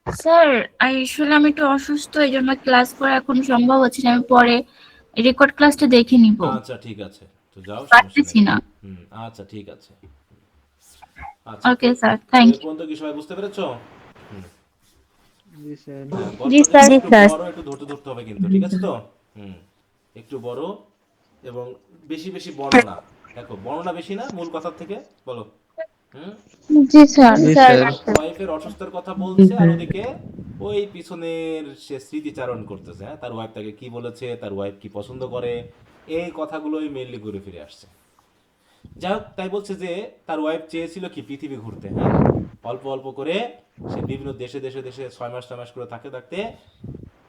স্যার, আসলে আমি একটু অসুস্থ, এই জন্য ক্লাস করা এখন সম্ভব হচ্ছে না। আমি পরে রেকর্ড ক্লাসটা দেখে নিব, আচ্ছা ঠিক আছে, তো যাও, সমস্যা পারতেছি নেই। না। হুম, আচ্ছা ঠিক আছে। আচ্ছা ওকে স্যার, তো থ্যাংক এই ইউ। পর্যন্ত কি সবাই বুঝতে পেরেছো? হুম। হ্যাঁ, জি গল্পটা স্যার। কিন্তু জি একটু স্যার। বড়, একটু ধরতে ধরতে হবে কিন্তু, ঠিক আছে তো। হুম, একটু বড় এবং বেশি বেশি বর্ণনা, দেখো বর্ণনা বেশি না মূল কথার থেকে, বলো। হুম। জি স্যার। জি স্যার। ওয়াইফের অসুস্থতার কথা বলছে আর ওদিকে ওই পিছনের সে স্মৃতিচারণ করতেছে, হ্যাঁ, তার ওয়াইফ তাকে কি বলেছে, তার ওয়াইফ কি পছন্দ করে, এই কথাগুলোই মেনলি ঘুরে ফিরে আসছে। যাই হোক, তাই বলছে যে তার ওয়াইফ চেয়েছিল কি পৃথিবী ঘুরতে, হ্যাঁ, অল্প অল্প করে সে বিভিন্ন দেশে দেশে দেশে 6 মাস 6 মাস করে থাকতে থাকতে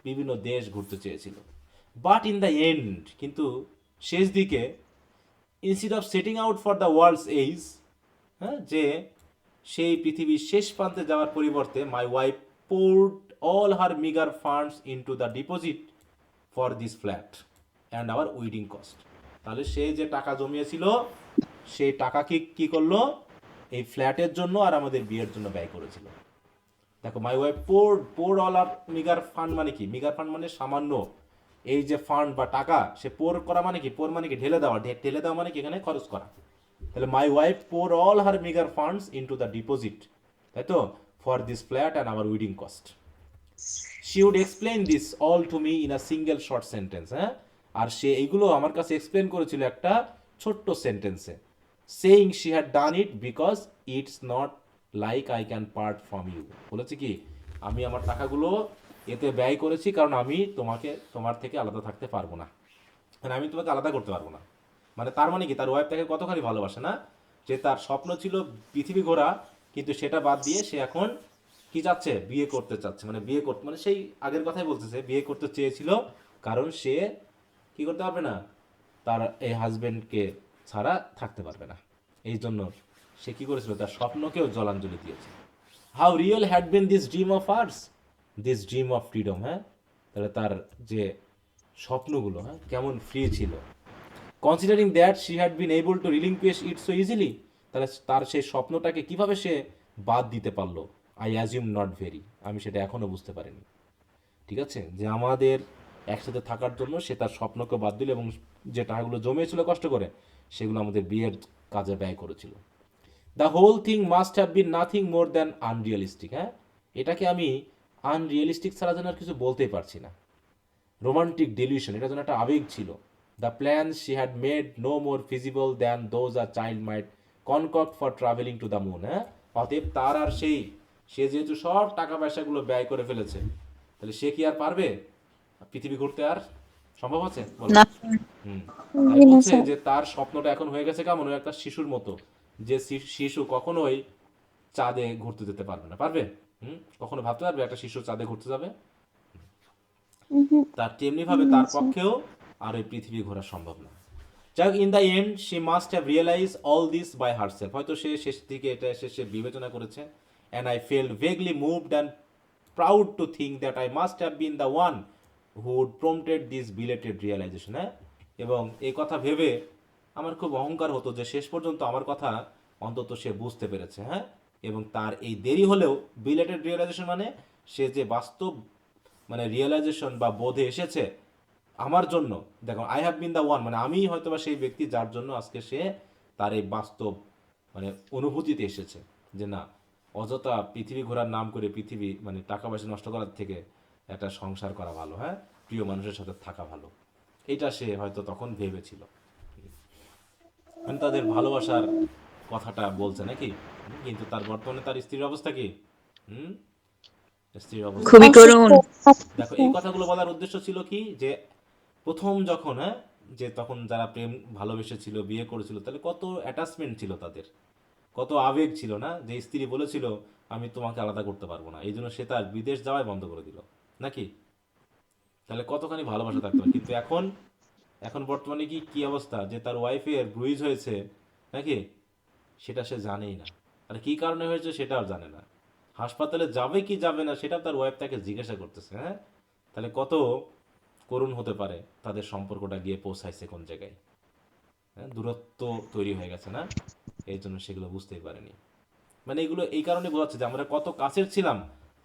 বিভিন্ন দেশ ঘুরতে চেয়েছিল। বাট ইন দ্য এন্ড, কিন্তু শেষ দিকে, instead of setting out for the world's edge, হ্যাঁ, যে সেই পৃথিবীর শেষ প্রান্তে যাওয়ার পরিবর্তে my wife poured all her meagre funds into the deposit for this flat and our wedding cost, তাহলে সে যে টাকা জমিয়েছিল সেই টাকা কি কি করলো, এই ফ্ল্যাটের জন্য আর আমাদের বিয়ের জন্য ব্যয় করেছিল। দেখো, my wife poured all her meagre fund মানে কি, মিগার ফান্ড মানে সামান্য, এই যে ফান্ড বা টাকা, সে পোর করা মানে কি, পোর মানে কি ঢেলে দেওয়া, ঢেলে দেওয়া মানে কি এখানে খরচ করা। তাহলে my wife pour all her meagre funds into the deposit, তাই তো, for this flat and our wedding cost. She would explain this all to me in a single short sentence, হ্যাঁ, আর সে এইগুলো আমার কাছে এক্সপ্লেন করেছিল একটা ছোট্ট সেন্টেন্সে, saying she had done it because it's not like I can part from you, বলেছে কি আমি আমার টাকাগুলো এতে ব্যয় করেছি কারণ আমি তোমার থেকে আলাদা থাকতে পারবো না, মানে আমি তোমাকে আলাদা করতে পারবো না। মানে তার মানে কি, তার ওয়াইফ তাকে কতখানি ভালোবাসে না, যে তার স্বপ্ন ছিল পৃথিবী ঘোরা, কিন্তু সেটা বাদ দিয়ে সে এখন কি চাচ্ছে, বিয়ে করতে চাচ্ছে, মানে বিয়ে করতে, মানে সেই আগের কথাই বলতেছে, বিয়ে করতে চেয়েছিল কারণ সে কি করতে পারবে না, তার এই হাজবেন্ডকে ছাড়া থাকতে পারবে না, এই জন্য সে কি করেছিল, তার স্বপ্নকেও জলাঞ্জলি দিয়েছে। How real had been this dream of arts, this dream of freedom, হ্যাঁ, তাহলে তার যে স্বপ্নগুলো, হ্যাঁ, কেমন ফ্রি ছিল, considering that she had been able to relinquish it so easily, তাহলে তার সেই স্বপ্নটাকে কিভাবে সে বাদ দিতে পারলো, আই অ্যাজিউম নট ভেরি, আমি সেটা এখনও বুঝতে পারিনি, ঠিক আছে, যে আমাদের একসাথে থাকার জন্য সে তার স্বপ্নকে বাদ দিল এবং যে টাকাগুলো জমিয়েছিল কষ্ট করে সেগুলো আমাদের বিয়ের কাজে ব্যয় করেছিল। The whole thing must have been nothing more than unrealistic, হ্যাঁ, এটাকে আমি আনরিয়েলিস্টিক ছাড়া যেন আর কিছু বলতেই পারছি না, রোমান্টিক ডেলিউশন, এটা যেন একটা আবেগ ছিল। The plan she had made no more feasible than those a child might concoct for travelling to the moon, হ্যাঁ, অতএব তার আর সেই, সে যেহেতু সব টাকা পয়সাগুলো ব্যয় করে ফেলেছে, তাহলে সে কি আর পারবে পৃথিবী ঘুরতে, আর সম্ভব আছে বলো? না। হুম। তাই জি না বলছে স্যার। যে তার স্বপ্নটা এখন হয়ে গেছে কেমন, ওই একটা শিশুর মতো, যে শিশু কখনোই চাঁদে ঘুরতে যেতে পারবে না, পারবে? হুম, কখনো ভাবতে পারবে একটা শিশু চাঁদে ঘুরতে যাবে? তার তেমনি ভাবে না তার স্যার। পক্ষেও আর ওই পৃথিবী ঘোরা সম্ভব না। যাক, in the end she must have realize all this by herself, হয়তো সে শেষ দিকে এটা এসে সে বিবেচনা করেছে। And I felt vaguely moved and proud to think that I must have been the one who would prompted this belated realization, হ্যাঁ, এবং এই কথা ভেবে আমার খুব অহংকার হতো যে শেষ পর্যন্ত আমার কথা অন্তত সে বুঝতে পেরেছে, হ্যাঁ, এবং তার এই দেরি হলেও, বিলেটেড রিয়েলাইজেশন মানে সে যে বাস্তব মানে রিয়েলাইজেশন বা বোধে এসেছে আমার জন্য, দেখো I have been the one মানে আমি হয়তো বা সেই ব্যক্তি যার জন্য আজকে সে তার এই বাস্তব মানে অনুভূতিতে এসেছে, যে না, অযথা পৃথিবী ঘোরার নাম করে পৃথিবী মানে টাকা পয়সা নষ্ট করার থেকে একটা সংসার করা ভালো, হ্যাঁ, প্রিয় মানুষের সাথে থাকা ভালো, এটা সে হয়তো তখন ভেবেছিল, মানে তাদের ভালোবাসার কথাটা বলছে নাকি। কিন্তু তার বর্তমানে তার স্ত্রীর অবস্থা কি? হুম, স্ত্রীর অবস্থা, খুবই করুণ। দেখো এই কথাগুলো বলার উদ্দেশ্য ছিল কি, যে প্রথম যখন, হ্যাঁ, যে তখন যারা প্রেম ভালোবেসেছিল বিয়ে করেছিল তাহলে কত অ্যাটাচমেন্ট ছিল তাদের, কত আবেগ ছিল না, যে স্ত্রী বলেছিল আমি তোমাকে আলাদা করতে পারবো না, এই জন্য সে তার বিদেশ যাওয়াই বন্ধ করে দিল নাকি। তাহলে কতখানি ভালোবাসা থাকতো না। কিন্তু এখন এখন বর্তমানে কি কি অবস্থা, যে তার ওয়াইফের ব্রুইজ হয়েছে নাকি, সেটা সে জানেই না। আর কি কারণে হয়েছে সেটাও জানে না। হাসপাতালে যাবে কি যাবে না সেটাও তার ওয়াইফ তাকে জিজ্ঞাসা করতেছে। হ্যাঁ, তাহলে কত করুণ হতে পারে তাদের সম্পর্কটা গিয়ে পৌঁছাইছে কোন জায়গায়। হ্যাঁ, দূরত্ব তৈরি হয়ে গেছে না, এই জন্য সেগুলো বুঝতেই পারেনি। মানে এগুলো এই কারণে বোঝাচ্ছে যে আমরা কত কাছের ছিলাম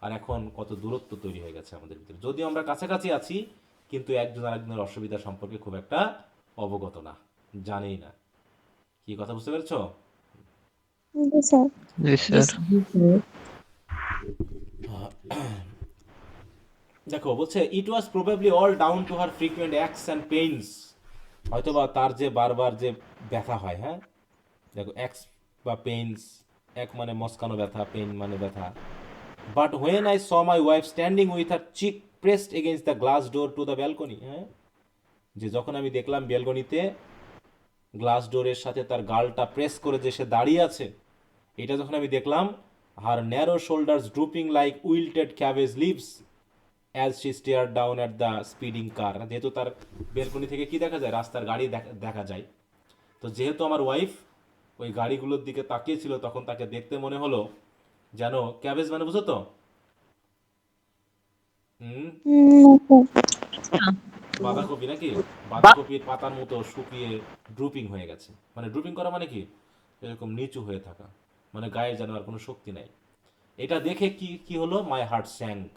আর এখন কত দূরত্ব তৈরি হয়ে গেছে আমাদের ভিতরে। যদিও আমরা কাছাকাছি আছি, কিন্তু একজন আরেকজনের অসুবিধা সম্পর্কে খুব একটা অবগত না, জানেই না। কি কথা বুঝতে পেরেছো? জি স্যার। জি Yes. স্যার। দেখো বলছে it was probably all down to her frequent aches and pains. হয়তোবা তার যে বারবার যে ব্যথা হয়, হ্যাঁ, দেখো অ্যাক্স বা পেইনস, এক মানে মস্কানো ব্যথা, পেইন মানে ব্যথা। But when I saw my wife standing with her cheek pressed against the glass door to the balcony, হ্যাঁ, যে যখন আমি দেখলাম ব্যালকনিতে গ্লাস ডোরের সাথে তার গালটা প্রেস করে যে সে দাঁড়িয়ে আছে, এটা যখন আমি দেখলাম, her narrow shoulders drooping like wilted cabbage leaves as she stare down at the speeding car. যেহেতু তার বেলকনি থেকে কি দেখা যায়, রাস্তার গাড়ি দেখা যায়। তো যেহেতু আমার ওয়াইফ ওই গাড়িগুলোর দিকে তাকিয়েছিল, তখন তাকে দেখতে মনে হলো যেন ক্যাবেজ মানে বুঝো তো, হুম, স্যার। বাঁধাকপি নাকি, বাঁধাকপির পাতার মতো শুকিয়ে ড্রুপিং হয়ে গেছে। মানে ড্রুপিং করা মানে কি, এরকম নিচু হয়ে থাকা, মানে গায়ে যেন আর কোনো শক্তি নাই। এটা দেখে কি কি হলো, মাই হার্ট স্যাঙ্ক,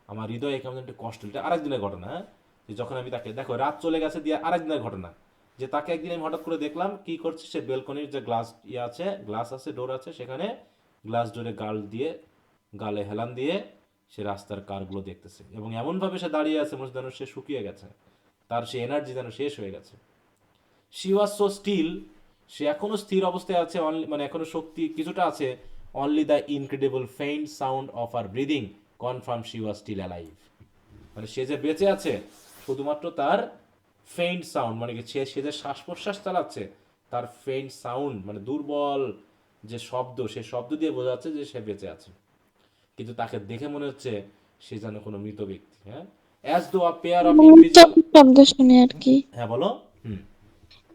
আমার হৃদয়ে কেমন একটা কষ্ট। এটা আরেকদিনের ঘটনা, হ্যাঁ, যে যখন আমি তাকে দেখো রাত চলে গেছে দিয়ে আরেকদিনের ঘটনা, যে তাকে একদিন আমি হঠাৎ করে দেখলাম কি করছে, সে বেলকনির যে গ্লাস ইয়ে আছে, গ্লাস আছে, ডোর আছে, সেখানে গ্লাস ডোরে গালে হেলান দিয়ে সে রাস্তার কারগুলো দেখতেছে, এবং এমনভাবে সে দাঁড়িয়ে আছে মনে হচ্ছে যেন সে শুকিয়ে গেছে, তার সে এনার্জি যেন শেষ হয়ে গেছে। শি ওয়াজ সো স্টিল, সে এখনো স্থির অবস্থায় আছে, মানে এখনো শক্তি কিছুটা আছে। Only the incredible faint sound of her breathing confirm she was still alive. মানে সে যে বেঁচে আছে শুধুমাত্র তার ফেইন্ট সাউন্ড, মানে কি সে যে শ্বাস প্রশ্বাস চালাচ্ছে, তার ফেইন্ট সাউন্ড মানে দুর্বল যে শব্দ, সে শব্দ দিয়ে বোঝা যাচ্ছে যে সে বেঁচে আছে। কিন্তু তাকে দেখে মনে হচ্ছে সে যেন কোনো মৃত ব্যক্তি। হ্যাঁ, as though a pair of invisible. নিঃশ্বাসের শব্দ শুনে আর কি। হ্যাঁ বলো। হুম,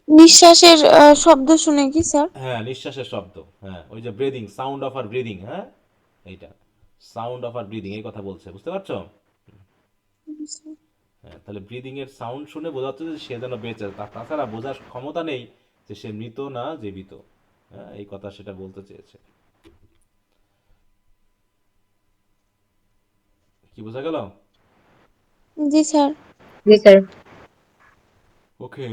নিঃশ্বাসের শব্দ শুনে কি স্যার? হ্যাঁ, নিঃশ্বাসের শব্দ, হ্যাঁ, ওই যে breathing, sound of her breathing, হ্যাঁ, এইটা সাউন্ড অফ আর ব্রিদিং, এই কথা বলছে, বুঝতে পারছো? হ্যাঁ, তাহলে ব্রিদিং এর সাউন্ড শুনে বোঝা যাচ্ছে যে সে যেন বেঁচে আছে। তাছাড়া বোঝার ক্ষমতা নেই যে সে মৃত না জীবিত। হ্যাঁ, এই কথা সেটা বলতে চেয়েছে। কি বোঝা গেল? জি স্যার। Yes, sir. ওকে।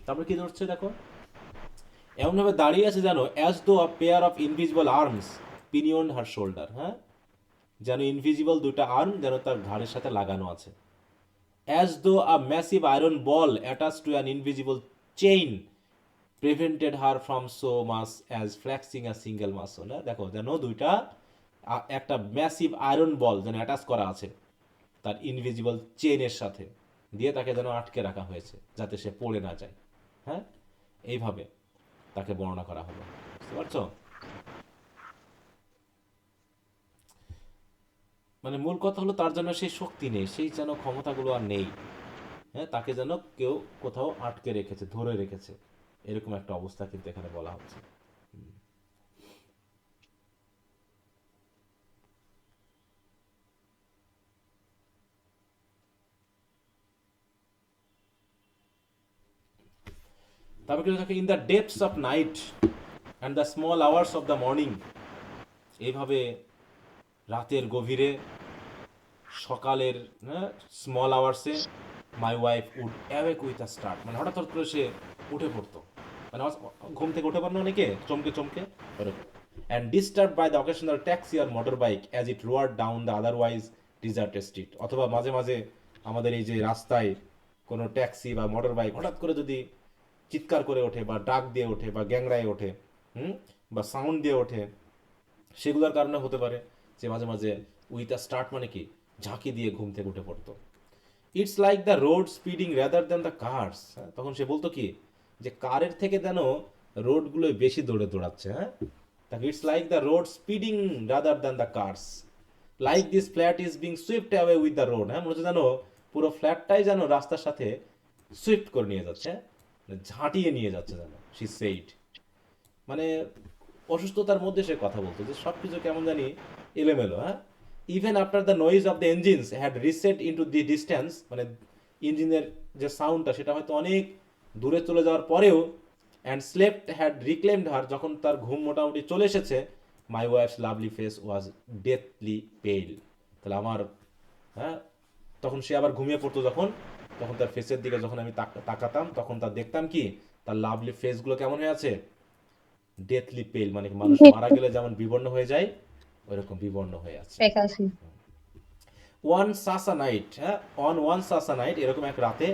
তারপরে কি ধরছে দেখো, এমনভাবে দাঁড়িয়ে আছে যেন as though a pair of invisible arms pinion her shoulder, হ্যাঁ, যেন ইনভিজিবল দুইটা আর্ম যেন তার ঘাড়ের সাথে লাগানো আছে। As though a massive iron ball attach to an invisible chain prevented her from so much as flexing a single muscle. দেখো যেন দুইটা একটা ম্যাসিভ আয়রন বল যেন অ্যাটাচ করা আছে তার ইনভিজিবল চেইনের সাথে, দিয়ে তাকে যেন আটকে রাখা হয়েছে যাতে সে পড়ে না যায়। হ্যাঁ, এইভাবে তাকে বর্ণনা করা হলো, বুঝতে পারছো? মানে মূল কথা হলো তার জন্য সেই শক্তি নেই, সেই যেন ক্ষমতাগুলো আর নেই। হ্যাঁ, তাকে যেন কেউ কোথাও আটকে রেখেছে, ধরে রেখেছে, এরকম একটা অবস্থা কিন্তু এখানে বলা হচ্ছে। তারপর কিন্তু থাকে in the depths of night and the small hours of the morning. এইভাবে রাতের গভীরে, সকালের স্মল আওয়ার্সে my wife would awake with a start, মানে হঠাৎ হঠাৎ করে সে উঠে পড়তো, মানে ঘুম থেকে উঠে পড়লো অনেকে চমকে চমকে ওরকম। And disturb by the occasional taxi or motor bike as it roar down the otherwise deserted street. অথবা মাঝে মাঝে আমাদের এই যে রাস্তায় কোনো ট্যাক্সি বা মোটর বাইক হঠাৎ করে যদি চিৎকার করে ওঠে বা ডাক দিয়ে ওঠে বা গ্যাংরায় ওঠে, হুম, বা সাউন্ড দিয়ে ওঠে, সেগুলোর কারণে হতে পারে যে মাঝে মাঝে উইথ আ স্টার্ট মানে কি ঝাঁকি দিয়ে ঘুম থেকে উঠে পড়তো। It's like the road speeding rather than the cars. তখন সে বলতো কি, যে কারের থেকে যেন রোডগুলো বেশি দৌড়াচ্ছে। হ্যাঁ, it's like the road speeding rather than the cars, like this flat is being swept away with the road. হ্যাঁ, মনে হচ্ছে জানো পুরো ফ্ল্যাটটাই যেন রাস্তার সাথে সুইফট করে নিয়ে যাচ্ছে, হ্যাঁ? মানে ঝাঁটিয়ে নিয়ে যাচ্ছে যেন, শি সেইড। মানে অসুস্থতার মধ্যে সে কথা বলতো যে সব কিছু কেমন জানি এলোমেলো, হ্যাঁ। Even after the noise of the engines had reset into the distance, মানে ইঞ্জিনের যে সাউন্ডটা সেটা হয়তো অনেক দূরে চলে যাওয়ার পরেও, and slept had reclaimed her, যখন তার ঘুম মোটামুটি চলে এসেছে, my wife's lovely face was deathly pale. তাহলে আমার, হ্যাঁ, তখন সে আবার ঘুমিয়ে পড়তো যখন, তখন তার ফেসের দিকে যখন আমি তাকাতাম তখন তার দেখতাম কি তার লাভলি ফেসগুলো কেমন হয়ে আছে, ডেথলি পেল, মানে মানুষ মারা গেলে যেমন বিবর্ণ হয়ে যায় ওইরকম বিবর্ণ হয়ে আছে। ওয়ান সাসা নাইট, হ্যাঁ, ওয়ান সাসা নাইট, এরকম এক রাতে,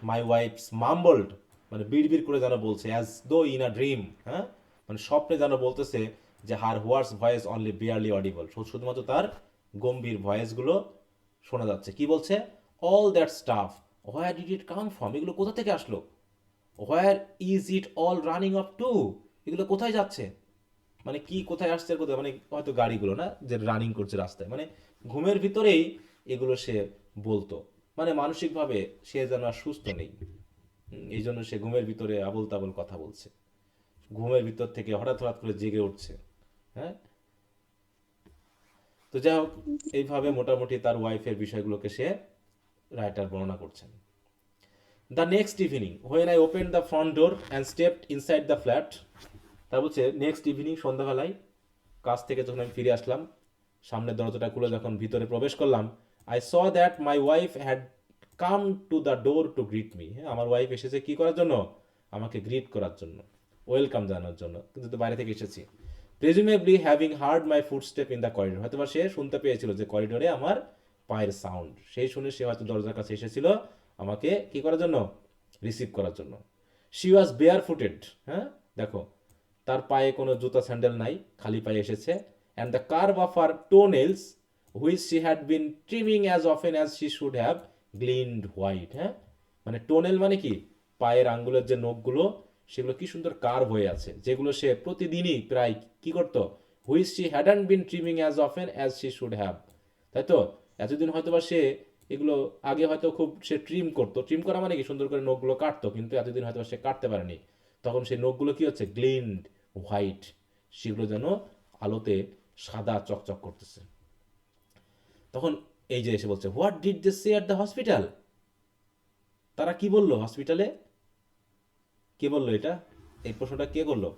মাই ওয়াইফস মাম্বলড, মানে বিড়বিড় করে যেন বলছে, as though in a dream, হ্যাঁ, মানে স্বপ্নে যেন বলতেছে যে her hoarse voice only barely audible, শুধুমাত্র তার গম্ভীর ভয়েসগুলো শোনা যাচ্ছে। কি বলছে? All that stuff, where did it come from, এগুলো কোথা থেকে আসলো? Where is it all running up to, এগুলো কোথায় যাচ্ছে? মানে কি কোথায় আসছে কোথায়, মানে হয়তো গাড়িগুলো না যে রানিং করছে রাস্তায়, মানে ঘুমের ভিতরেই এগুলো সে বলতো। মানে মানসিকভাবে সে যেন আর সুস্থ নেই, এই জন্য সে ঘুমের ভিতরে আবল তাবল কথা বলছে, ঘুমের ভিতর থেকে হঠাৎ হঠাৎ করে জেগে উঠছে, হ্যাঁ। তো যাই হোক, এইভাবে মোটামুটি তার ওয়াইফের বিষয়গুলোকে সে রাইটার বর্ণনা করছেন। The next evening when I open the front door and stepped inside the flat, তা বলছে নেক্সট ইভিনিং, সন্ধ্যাবেলায় কাজ থেকে যখন আমি ফিরে আসলাম, সামনের দরজাটা খুলে যখন ভিতরে প্রবেশ করলাম, I saw that my wife had come to the door to greet me, হ্যাঁ, আমার ওয়াইফ এসেছে কি করার জন্য? আমাকে গ্রিট করার জন্য, ওয়েলকাম জানানোর জন্য, কিন্তু তো বাইরে থেকে এসেছি। Presumably having heard my footstep in the corridor, হয়তো সে শুনতে পেয়েছিল যে করিডোরে আমার পায়ের সাউন্ড, সেই শুনে সে হয়তো দরজার কাছে এসেছিল আমাকে কি করার জন্য? রিসিভ করার জন্য। শি ওয়াজ বেয়ার ফুটেড, হ্যাঁ, দেখো তার পায়ে কোনো জুতা স্যান্ডেল নাই, খালি পায়ে এসেছে। And the curve of her toe nails which she had been trimming as often as she should have gleamed white, হ্যাঁ, মানে টোনেল মানে কি, পায়ের আঙ্গুলের যে নখগুলো সেগুলো কি সুন্দর কার্ভ হয়ে আছে, যেগুলো সে প্রতিদিনই প্রায় কি করতো, which she hadn't been trimming as often as she should have, তাই তো? এতদিন হয়তো বা সে এগুলো আগে হয়তো খুব সে ট্রিম করতো, ট্রিম করা মানে কি সুন্দর করে নখগুলো কাটতো, কিন্তু এতদিন হয়তো সে কাটতে পারেনি, তখন সেই নখগুলো কি হচ্ছে, গ্লিনড হোয়াইট, সেগুলো যেন আলোতে সাদা চকচক করতেছে। তখন এই যে এসে বলছে, what did they say at the hospital, তারা কি বললো হসপিটালে? কে বললো এটা? এই প্রশ্নটা কে করলো?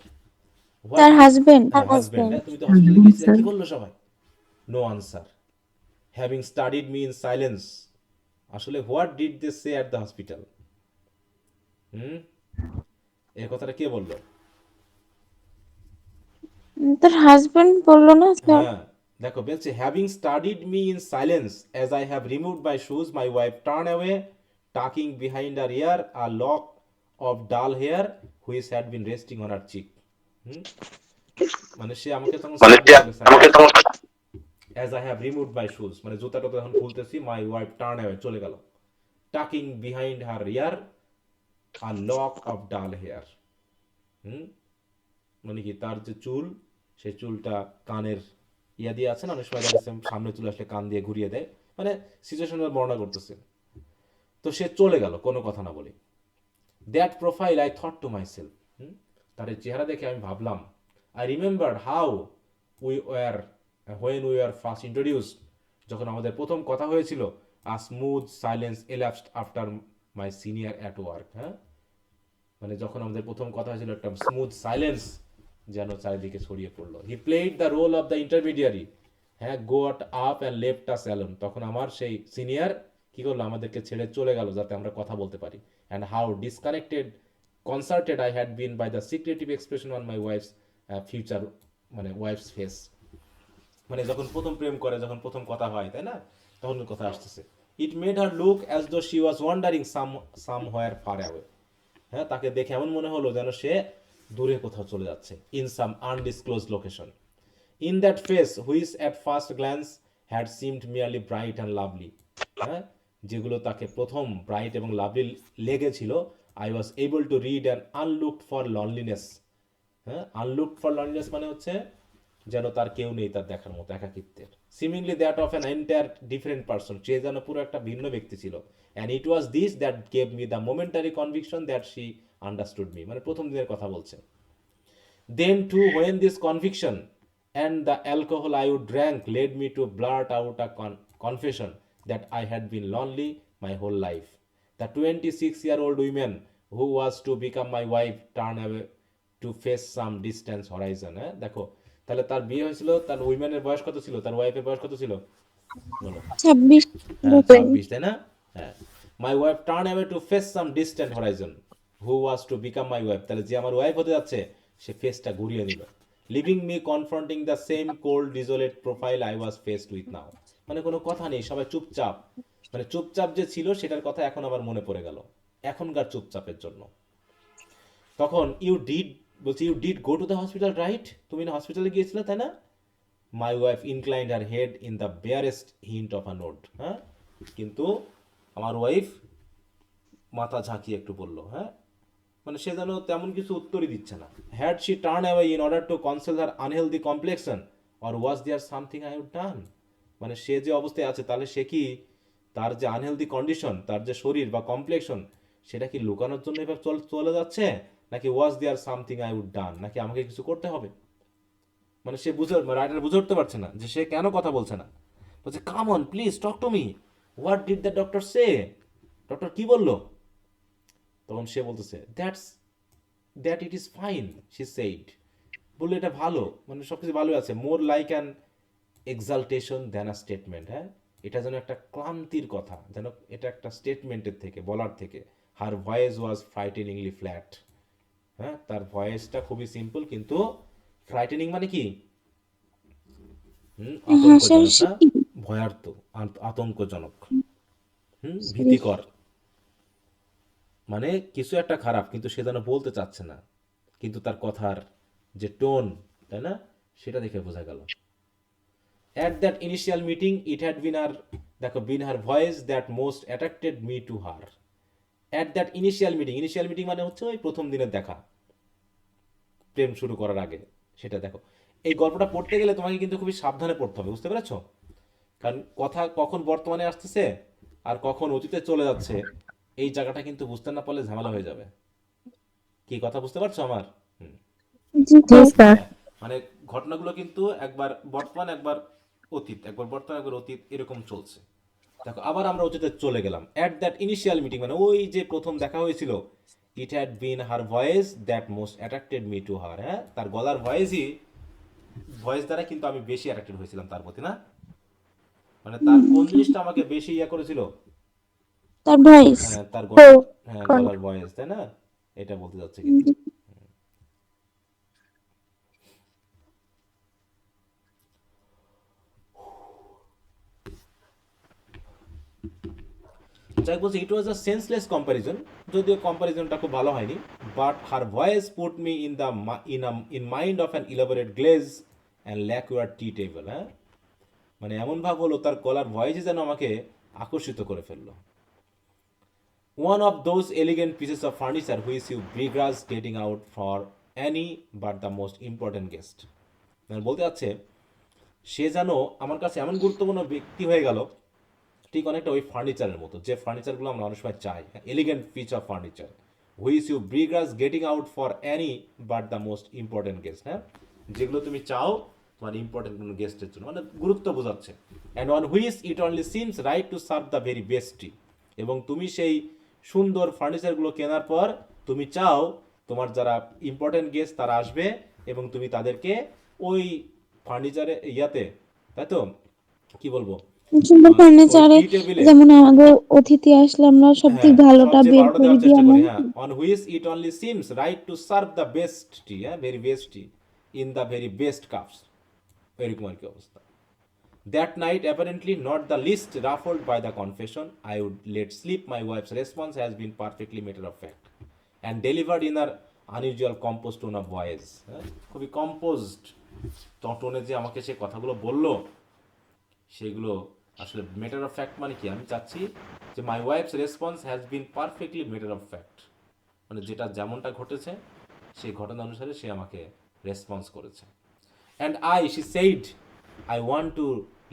তার হাজবেন্ড। হাজবেন্ড। তুমি তো হসপিটালে গিয়েছিলে, কি বললো সবাই? No answer, having studied me in silence. আসলে what did they say at the hospital, এই কথাটা কে বললো? তার হাজবেন্ড বললো না স্যার? হ্যাঁ, দেখো বলছে having studied me in silence as I have removed my shoes, my wife turn away, tucking behind her ear a lock of dull hair which had been resting on her cheek. মানে সে আমাকে তখন as I have removed my shoes, মানে জুতাটা যখন খুলতেছি, মাই ওয়াইফ টার্ন অ্যাওয়ে, চলে গেল, tucking behind her ear a lock of dull hair, মানে কি তার যে চুল, সেই চুলটা কানের ইয়া দিয়ে আছে না, অনেক সময় দেখা সামনে চলে আসলে কান দিয়ে ঘুরিয়ে দেয়, মানে সিচুয়েশনের বর্ণনা করতেছে। তো সে চলে গেল কোনো কথা না বলে। That profile I thought to myself, তার চেহারা দেখে আমি ভাবলাম, I remember how we were when we are first introduced, যখন আমাদের প্রথম কথা হয়েছিল, a smooth silence elapsed after my senior at work, হ্যাঁ, মানে যখন আমাদের প্রথম কথা হয়েছিল একটা স্মুথ সাইলেন্স যেন চারিদিকে ছড়িয়ে পড়লো। He played the role of the intermediary, হ্যাঁ, got up and left us alone, তখন আমার সেই সিনিয়র কি করলো, আমাদেরকে ছেড়ে চলে গেল যাতে আমরা কথা বলতে পারি। And how disconnected concerted I had been by the secretive expression on my wife's future, মানে ওয়াইফস ফেস, মানে যখন প্রথম প্রেম করে, যখন প্রথম কথা হয়, তাই না, তখন কথা আসতেছে। It made her look as though she was wandering somewhere far away, হ্যাঁ, তাকে দেখে এমন মনে হলো যেন সে দূরে কোথাও চলে যাচ্ছে, in some undisclosed location. In that face which at first glance had seemed merely bright and lovely, হ্যাঁ, যেগুলো তাকে প্রথম ব্রাইট এবং লাভলি লেগেছিল, I was able to read and unlooked for loneliness, হ্যাঁ, আনলুকড ফর লনলিনেস মানে হচ্ছে যেন তার কেউ নেই তার দেখার মতো, একাকিত্বের। Seemingly that of an entire different person, সে যেন পুরো একটা ভিন্ন ব্যক্তি ছিল। And it was this that gave me the momentary conviction that she understood me, মানে প্রথম দিনের কথা বলছে। Then too, when this conviction and the alcohol I would drank led me to blurt out a confession that I had been lonely my whole life. The 26-year-old woman who was to become my wife turned away to face some distance horizon. হ্যাঁ দেখো, তাহলে তার বিয়ে হয়েছিল, তার উইমেনের বয়স কত ছিল, তার ওয়াইফের বয়স কত ছিল বলো? 26 হ্যাঁ 26, তাই না? হ্যাঁ, my wife turn away to face some distant Horizon who was to become my wife, তাহলে যে আমার ওয়াইফ হতে যাচ্ছে সে ফেসটা ঘুরিয়ে দিল। Leaving me confronting the same cold desolate profile I was faced with now, মানে কোনো কথা নেই, সবাই চুপচাপ, মানে চুপচাপ যে ছিল সেটার কথা এখন আবার মনে পড়ে গেল এখনকার চুপচাপের জন্য। তখন বলছি you did go to the hospital right, তুমি না হসপিটালে গিয়েছিলে তাই না? My wife inclined her head in the barest hint of a nod, হ্যাঁ, কিন্তু আমার ওয়াইফ মাথা ঝাঁকিয়ে একটু বললো, হ্যাঁ, মানে সে যেন তেমন কিছু উত্তরই দিচ্ছে না। Had she turn away in order to conceal her unhealthy complexion or was there something I have done, মানে সে যে অবস্থায় আছে তাহলে সে কি তার যে আনহেলদি কন্ডিশন, তার যে শরীর বা কমপ্লেক্সন, সেটা কি লুকানোর জন্য এবার চলে যাচ্ছে, নাকি ওয়াজ দেয়ার সামথিং আই উড ডান, নাকি আমাকে কিছু করতে হবে? মানে সে রাইটার বুঝে উঠতে পারছে না যে সে কেন কথা বলছে না। বলছে come on please talk to me, what did the doctor say, doctor কি বললো? তখন সে বলতেছে that it is fine she said, বললো এটা ভালো, মানে সব কিছু ভালোই আছে, more like an exultation than a statement, হ্যাঁ, এটা যেন একটা ক্লান্তির কথা, যেন এটা একটা স্টেটমেন্টের থেকে, বলার থেকে। হার ভয়েস ওয়াজ ফ্রাইটেনিংলি ফ্ল্যাট, হ্যাঁ, তার ভয়েসটা খুবই সিম্পল কিন্তু ফ্রাইটেনিং মানে কি, আতঙ্কজনক, না ভয়ার্ত, আতঙ্কজনক, ভীতিকর, মানে কিছু একটা খারাপ কিন্তু সে যেন বলতে চাচ্ছে না, কিন্তু তার কথার যে টোন, তাই না, সেটা দেখে বোঝা গেল। At that initial meeting it had been her, দেখো, been her voice that most attracted me to her. At that initial meeting মানে হচ্ছে ওই প্রথম দিনের দেখা, প্রেম শুরু করার আগে, সেটা দেখো। এই গল্পটা পড়তে গেলে তোমাকে কিন্তু খুবই সাবধানে পড়তে হবে, বুঝতে পেরেছো? কারণ কথা কখন বর্তমানে আসতেছে আর কখন অতীতে চলে যাচ্ছে, এই জায়গাটা কিন্তু বুঝতে না পারলে ঝামেলা হয়ে যাবে। কি কথা বুঝতে পারছো আমার? জি স্যার। হ্যাঁ, মানে ঘটনাগুলো কিন্তু একবার বর্তমান, একবার অতীত, একবার বর্তমান, একবার অতীত, এরকম চলছে। দেখো আবার আমরা অতীতে চলে গেলাম। অ্যাট দ্যাট ইনিশিয়াল মিটিং মানে ওই যে প্রথম দেখা হয়েছিল। ইট had been her voice that most attracted me to হার, হ্যাঁ, তার গলার ভয়েস দ্বারা কিন্তু আমি বেশি অ্যাট্রাক্টেড হয়েছিলাম তার প্রতি, না, মানে তার কোন জিনিসটা আমাকে বেশি করেছিল? তার ভয়েস। হ্যাঁ, তার ও হ্যাঁ কোন গলার ভয়েস, তাই না, এটা বলতে যাচ্ছে কিন্তু। যাই বলছে it was a senseless comparison, যদিও কম্প্যারিজনটা খুব ভালো হয়নি, but her voice put me in the in mind of an elaborate glaze and lacquer tea table, হ্যাঁ, মানে এমন ভাব হলো তার গলার ভয়েসই যেন আমাকে আকর্ষিত করে ফেললো। One of those elegant pieces of furniture which you begrudge getting out for any but the most important guest, মানে বলতে যাচ্ছে সে যেন আমার কাছে এমন গুরুত্বপূর্ণ ব্যক্তি হয়ে গেল, ঠিক অনেকটা ওই ফার্নিচারের মতো, যে ফার্নিচারগুলো আমরা অনেক সময় চাই, elegant piece of furniture, which you begrudge getting out for any but the most important guest, হ্যাঁ, যেগুলো তুমি চাও তোমার ইম্পর্টেন্ট কোনো গেস্টের জন্য, মানে গুরুত্ব বোঝাচ্ছে। And on which it only seems right to serve the very best tea, এবং তুমি সেই সুন্দর ফার্নিচারগুলো কেনার পর তুমি চাও তোমার যারা ইম্পর্টেন্ট গেস্ট তারা আসবে এবং তুমি তাদেরকে ওই ফার্নিচারে তাই তো, কি বলবো, সুন্দর ওই ফার্নিচারে টি টেবিলে, যেমন আমাদের অতিথি আসলে আমরা সব হ্যাঁ থেকে ভালোটা সবচেয়ে বের ভালোটা করে দেওয়ার দিই চেষ্টা এমন। করি, হ্যাঁ, on which it only seems right to serve the best tea, হ্যাঁ, very best tea in the very best cups, এরকম আর কি অবস্থা। That night, apparently not the least ruffled by the confession I would let sleep, my wife's response has been perfectly matter of fact and delivered in her unusual composed tone of voice, হ্যাঁ, খুবই কম্পোজড টোনে যে আমাকে সে কথাগুলো বললো, সেগুলো আসলে ম্যাটার অফ ফ্যাক্ট, মানে কি আমি চাচ্ছি যে my wife's response has been perfectly matter of fact, মানে যেটা যেমনটা ঘটেছে সেই ঘটনা অনুসারে সে আমাকে রেসপন্স করেছে। And she said, I want to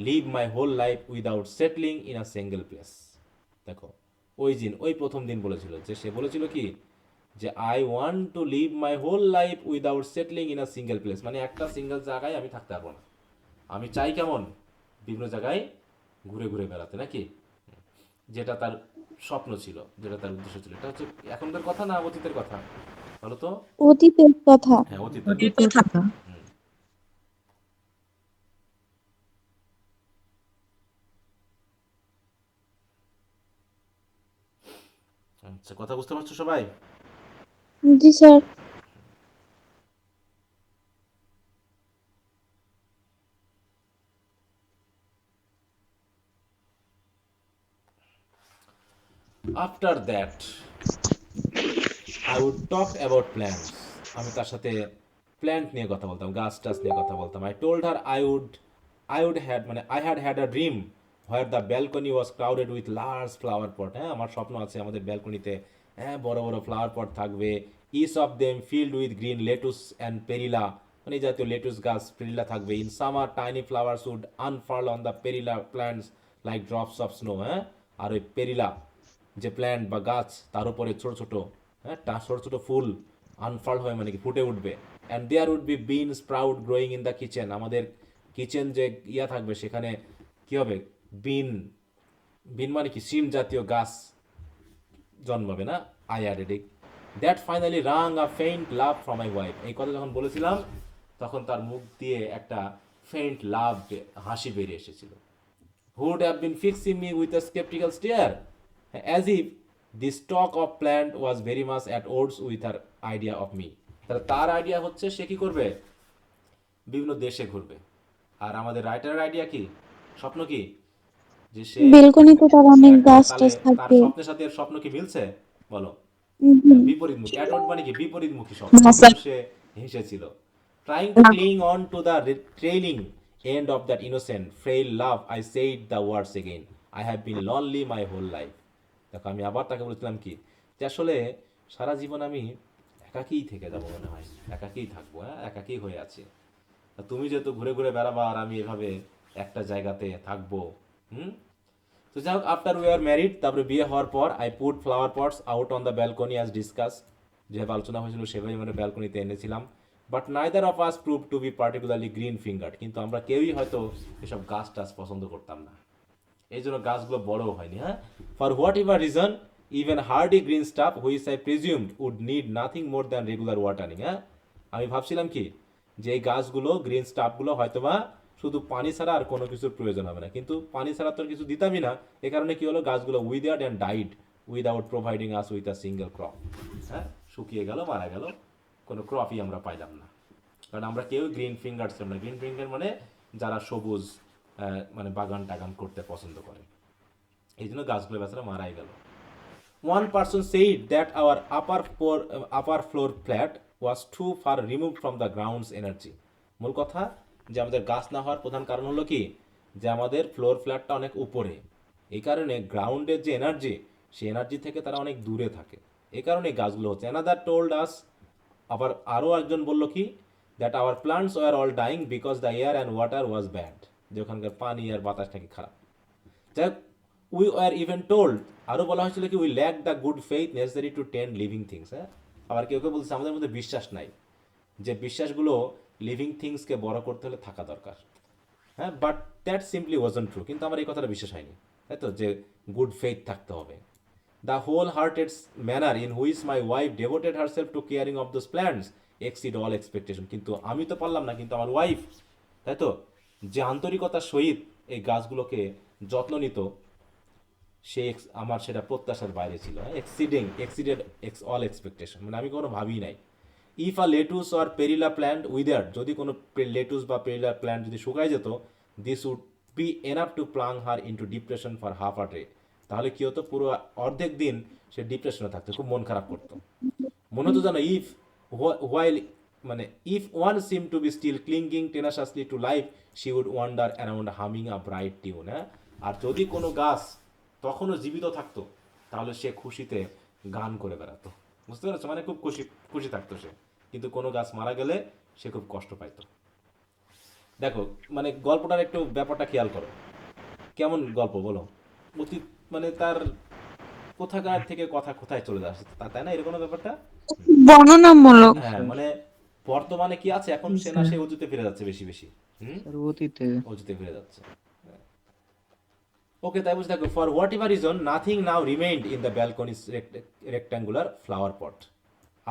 live my whole life without settling in a single place. দেখো ওই প্রথম দিন বলেছিল যে সে বলেছিল কি যে I want to live my whole life without settling in a single place, মানে একটা সিঙ্গেল জায়গায় আমি থাকতে পারবো না, আমি চাই কেমন বিভিন্ন জায়গায় ঘুরে ঘুরে বেড়াতে নাকি, যেটা তার স্বপ্ন ছিল, যেটা তার উদ্দেশ্য ছিল। এটা হচ্ছে এখনকার কথা না অতীতের কথা বলো তো? অতীতের কথা। হ্যাঁ অতীতের কথা। অতীতের কথা। হুম। আচ্ছা কথা বুঝতে পারছো সবাই? জি sir. After that I would talk about plants, আমি তার সাথে প্ল্যান্ট নিয়ে কথা বলতাম, গাছ টাছ নিয়ে কথা বলতাম। I told her I would had মানে I had a dream where the balcony was crowded with large flower pot. হ্যাঁ আমার স্বপ্ন আছে আমাদের ব্যালকনিতে হ্যাঁ বড় বড় ফ্লাওয়ার পট থাকবে, each of them filled with green lettuce and perilla, মানে এই জাতীয় লেটুস গাছ পেরিলা থাকবে। In summer tiny flowers would unfurl on the perilla plants like drops of snow. হ্যাঁ আর ওই পেরিলা যে প্ল্যান্ট বা গাছ তার উপরে ছোট ছোট হ্যাঁ ছোট ছোট ফুল আনফার্ল হয়ে মানে কি ফুটে উঠবে। And there would be bean sprout growing in the kitchen, আমাদের কিচেন যে ইয়া থাকবে সেখানে কি হবে বিন, বিন মানে কি সিম জাতীয় গাছ জন্মাবে না। I added it that finally rang a faint love from my wife, এই কথা যখন বলেছিলাম তখন তার মুখ দিয়ে একটা ফেইন্ট লাভ হাসি বেরিয়ে এসেছিল। who would have been fixing me with a skeptical stare, as if this talk of plant was very much at odds with her idea of me। তাহলে তার আইডিয়া হচ্ছে সে কি করবে বিভিন্ন দেশে ঘুরবে, আর আমাদের রাইটারের আইডিয়া কি স্বপ্ন কি যে সে বেলকনিতে তার অনেক গাছ তাহলে টাছ তার থাকবে। স্বপ্নের সাথে এর স্বপ্ন কি মিলছে বলো? হুম। বিপরীতমুখী, অ্যাডওয়ার্ড মানে কি বিপরীতমুখী স্বপ্ন, না এই জন্য স্যার। সে হেসেছিল। Trying to cling on to the trailing end of that innocent frail love I said the words again, I have been lonely my whole life. দেখো আমি আবার তাকে বলেছিলাম কি যে আসলে সারা জীবন আমি একাকিই থেকে যাবো মনে হয়, একাকিই থাকবো, হ্যাঁ একাকিই হয়ে আছি। তা তুমি যেহেতু ঘুরে ঘুরে বেড়াবা আর আমি এভাবে একটা জায়গাতে থাকবো। হুম। তো যাই হোক আফটার উই আর ম্যারিড, তারপরে বিয়ে হওয়ার পর I put flower pots out on the balcony as discuss, যেভাবে আলোচনা হয়েছিল সেভাবে আমরা ব্যালকনিতে এনেছিলাম। But neither of us prove to be particularly green fingered, কিন্তু আমরা কেউই হয়তো এসব গাছ টাছ পছন্দ করতাম না, এই জন্য গাছগুলো বড়ও হয়নি। হ্যাঁ for whatever reason even hardy green stuff which I presumed would need nothing more than regular watering. হ্যাঁ আমি ভাবছিলাম কি যে এই গাছগুলো গ্রিন স্টাফগুলো হয়তোবা শুধু পানি ছাড়া আর কোনো কিছুর প্রয়োজন হবে না, কিন্তু পানি ছাড়া তো আর কিছু দিতামই না, এ কারণে কি হলো গাছগুলো উইদার্ড and died without providing us with a single crop. হ্যাঁ শুকিয়ে গেল মারা গেল, কোনো ক্রপই আমরা পাইলাম না, কারণ আমরা কেউ গ্রিন ফিঙ্গার ছিলাম না। গ্রিন ফিঙ্গার মানে যারা সবুজ মানে বাগান টাগান করতে পছন্দ করে, এই জন্য গাছগুলো বেচারা মারাই গেল। One person said that our upper floor flat was too far remove from the grounds energy. মূল কথা যে আমাদের গাছ না হওয়ার প্রধান কারণ হলো কি যে আমাদের ফ্লোর ফ্ল্যাটটা অনেক উপরে, এই কারণে গ্রাউন্ডের যে এনার্জি সেই এনার্জি থেকে তারা অনেক দূরে থাকে, এই কারণে গাছগুলো হচ্ছে। অ্যানাদার টোল্ড আস, আবার আরও একজন বলল কি that our plants were all dying because the air and water was bad, যে ওখানকার পানি আর বাতাস নাকি খারাপ। যাই উই আর ইভেন টোল্ড, আরও বলা হয়েছিল কি we lack the good faith necessary to tend living things. হ্যাঁ আবার কেউ কেউ বলছে আমাদের মধ্যে বিশ্বাস নাই, যে বিশ্বাসগুলো লিভিং থিংসকে বড় করতে হলে থাকা দরকার। হ্যাঁ but that simply wasn't true, কিন্তু আমার এই কথাটা বিশ্বাস হয়নি, তাই তো যে গুড ফেইথ থাকতে হবে। The wholehearted manner in which my wife devoted herself to caring of those plants exceed all expectation, কিন্তু আমি তো পারলাম না, কিন্তু আমার ওয়াইফ, তাই তো যে আন্তরিকতার সহিত এই গাছগুলোকে যত্ন নিত সে আমার সেটা প্রত্যাশার বাইরে ছিল। এক্সিডেড অল এক্সপেকটেশন, মানে আমি কোনো ভাবি নাই। If a lettuce or perilla plant wither, যদি কোনো লেটুস বা পেরিলা প্ল্যান্ট যদি শুকায় যেত, this would be enough to plunge her into depression for half a day, তাহলে কি হতো পুরো অর্ধেক দিন সে ডিপ্রেশনে থাকতো, খুব মন খারাপ করতো। মনে হতো জানো ইফ হোয়াইল মানে if one seem to be still clinging tenaciously to life she would wander around humming a bright tune. হ্যাঁ আর যদি কোনো গাছ তখনও জীবিত থাকতো তাহলে সে খুশিতে গান করে বেড়াতো, বুঝতে পেরেছো, মানে খুব খুশি খুশি থাকতো সে, কিন্তু কোনো গাছ মারা গেলে সে খুব কষ্ট পাইতো। দেখো, মানে গল্পটার একটু ব্যাপারটা খেয়াল করো, কেমন গল্প বলো? অতীত মানে তার কোথাকার থেকে কথা কোথায় চলে যাচ্ছে, তাই না, এরকম ব্যাপারটা? বর্ণনামূলক। জি হ্যাঁ, স্যার। মানে বর্তমানে কি আছে এখন, জি সে না স্যার। সে অতীতে ফিরে যাচ্ছে বেশি বেশি। হুম, স্যার অতীতে। অতীতে ফিরে যাচ্ছে। ওকে, তাই বুঝে থাকো, for whatever reason nothing now remained in the balcony's rectangular flower pot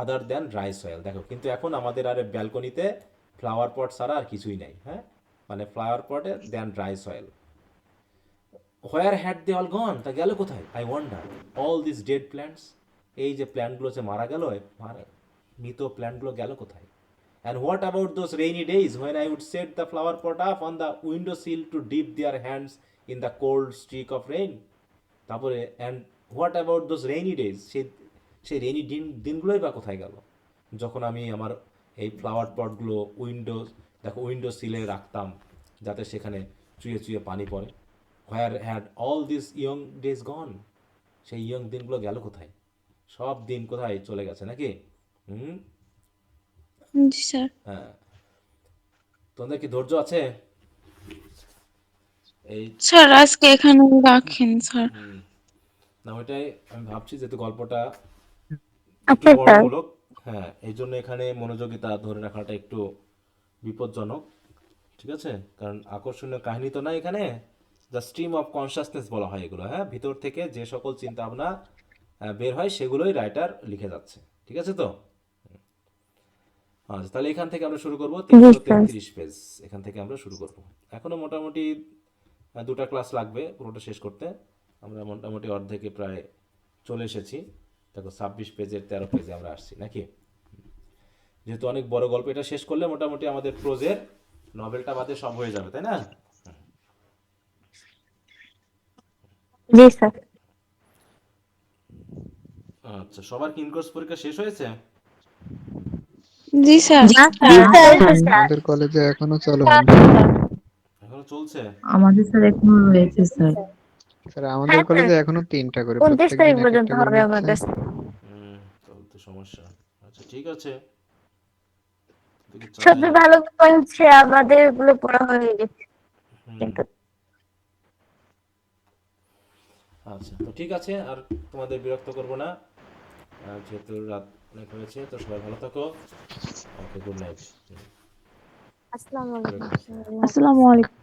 other than dry soil. দেখো, কিন্তু এখন আমাদের আর ব্যালকনিতে ফ্লাওয়ার পট ছাড়া আর কিছুই নাই। হ্যাঁ, মানে ফ্লাওয়ার পটে then dry soil. Where had they all gone, তা গেল কোথায়? I wonder. All this dead plants, এই যে প্ল্যান্টগুলো যে মারা গেল, মৃত প্ল্যান্টগুলো গেল কোথায়? And what about those rainy days when I would set the flower pot up on the window sill to dip their hands in the cold streak of rain. তারপরে and what about those rainy days, সেই রেইনি দিনগুলোই বা কোথায় গেল, যখন আমি আমার এই ফ্লাওয়ার পটগুলো উইন্ডো সিলে রাখতাম, যাতে সেখানে চুয়ে চুয়ে পানি পড়ে। Where had all this young days gone, সেই ইয়ং দিনগুলো গেল কোথায়? সব দিন কোথায় চলে গেছে নাকি? হুম। জি স্যার। হ্যাঁ, তোমাদের কি ধৈর্য আছে? এই স্যার আজকে এখানে রাখেন স্যার। না, ওইটাই আমি ভাবছি, যেহেতু গল্পটা একটু আচ্ছা স্যার। বর্ণমূলক, হ্যাঁ, এই জন্য এখানে মনোযোগিতা ধরে রাখাটা একটু বিপজ্জনক। ঠিক আছে, কারণ আকর্ষণীয় কাহিনী তো না এখানে, দ্য স্ট্রিম অফ কনসাসনেস বলা হয় এগুলো। হ্যাঁ, ভিতর থেকে যে সকল চিন্তা ভাবনা বের হয় সেগুলোই রাইটার লিখে যাচ্ছে। ঠিক আছে তো? আচ্ছা, তাহলে এখান থেকে আমরা শুরু করবো, জি তিনশো স্যার। তেত্রিশ পেজ এখান থেকে আমরা শুরু করব। এখনো মোটামুটি দুটা ক্লাস লাগবে পুরোটা শেষ করতে। আমরা মোটামুটি অর্ধেকে প্রায় চলে এসেছি। দেখো, 26 পেজের 13 পেজে আমরা আসছি নাকি? যেহেতু অনেক বড় গল্প, এটা শেষ করলে মোটামুটি আমাদের প্রোজের নভেলটা বাদে সব হয়ে যাবে, তাই না? জি স্যার। আচ্ছা, সবার কি ইনকোর্স পরীক্ষা শেষ হয়েছে? জি স্যার। জি স্যার, এই তো স্যার। আমাদের কলেজে এখনো চলমান। এখনো চলছে? আমাদের স্যার এখনো রয়েছে স্যার। স্যার আমাদের হ্যাঁ স্যার, কলেজে এখনো 3টা করে, 29 প্রত্যেক তারিখ দিন এক পর্যন্ত একটা করে হবে নিচ্ছে। আমাদের। তাহলে তো সমস্যা। আচ্ছা, ঠিক আছে, দেখি চালাই। সবচেয়ে ভালো ব্যাপার হচ্ছে আমাদের এগুলো পড়া হয়ে গেছে কিন্তু। আচ্ছা, তো ঠিক আছে, আর তোমাদের বিরক্ত করব না, যেহেতু রাত অনেক হয়েছে, তো সবাই ভালো থাকো। ওকে, গুড নাইট। আসসালামু ওয়ালাইকুম আসসালাম। আলাইকুম। আসসালামু আলাইকুম।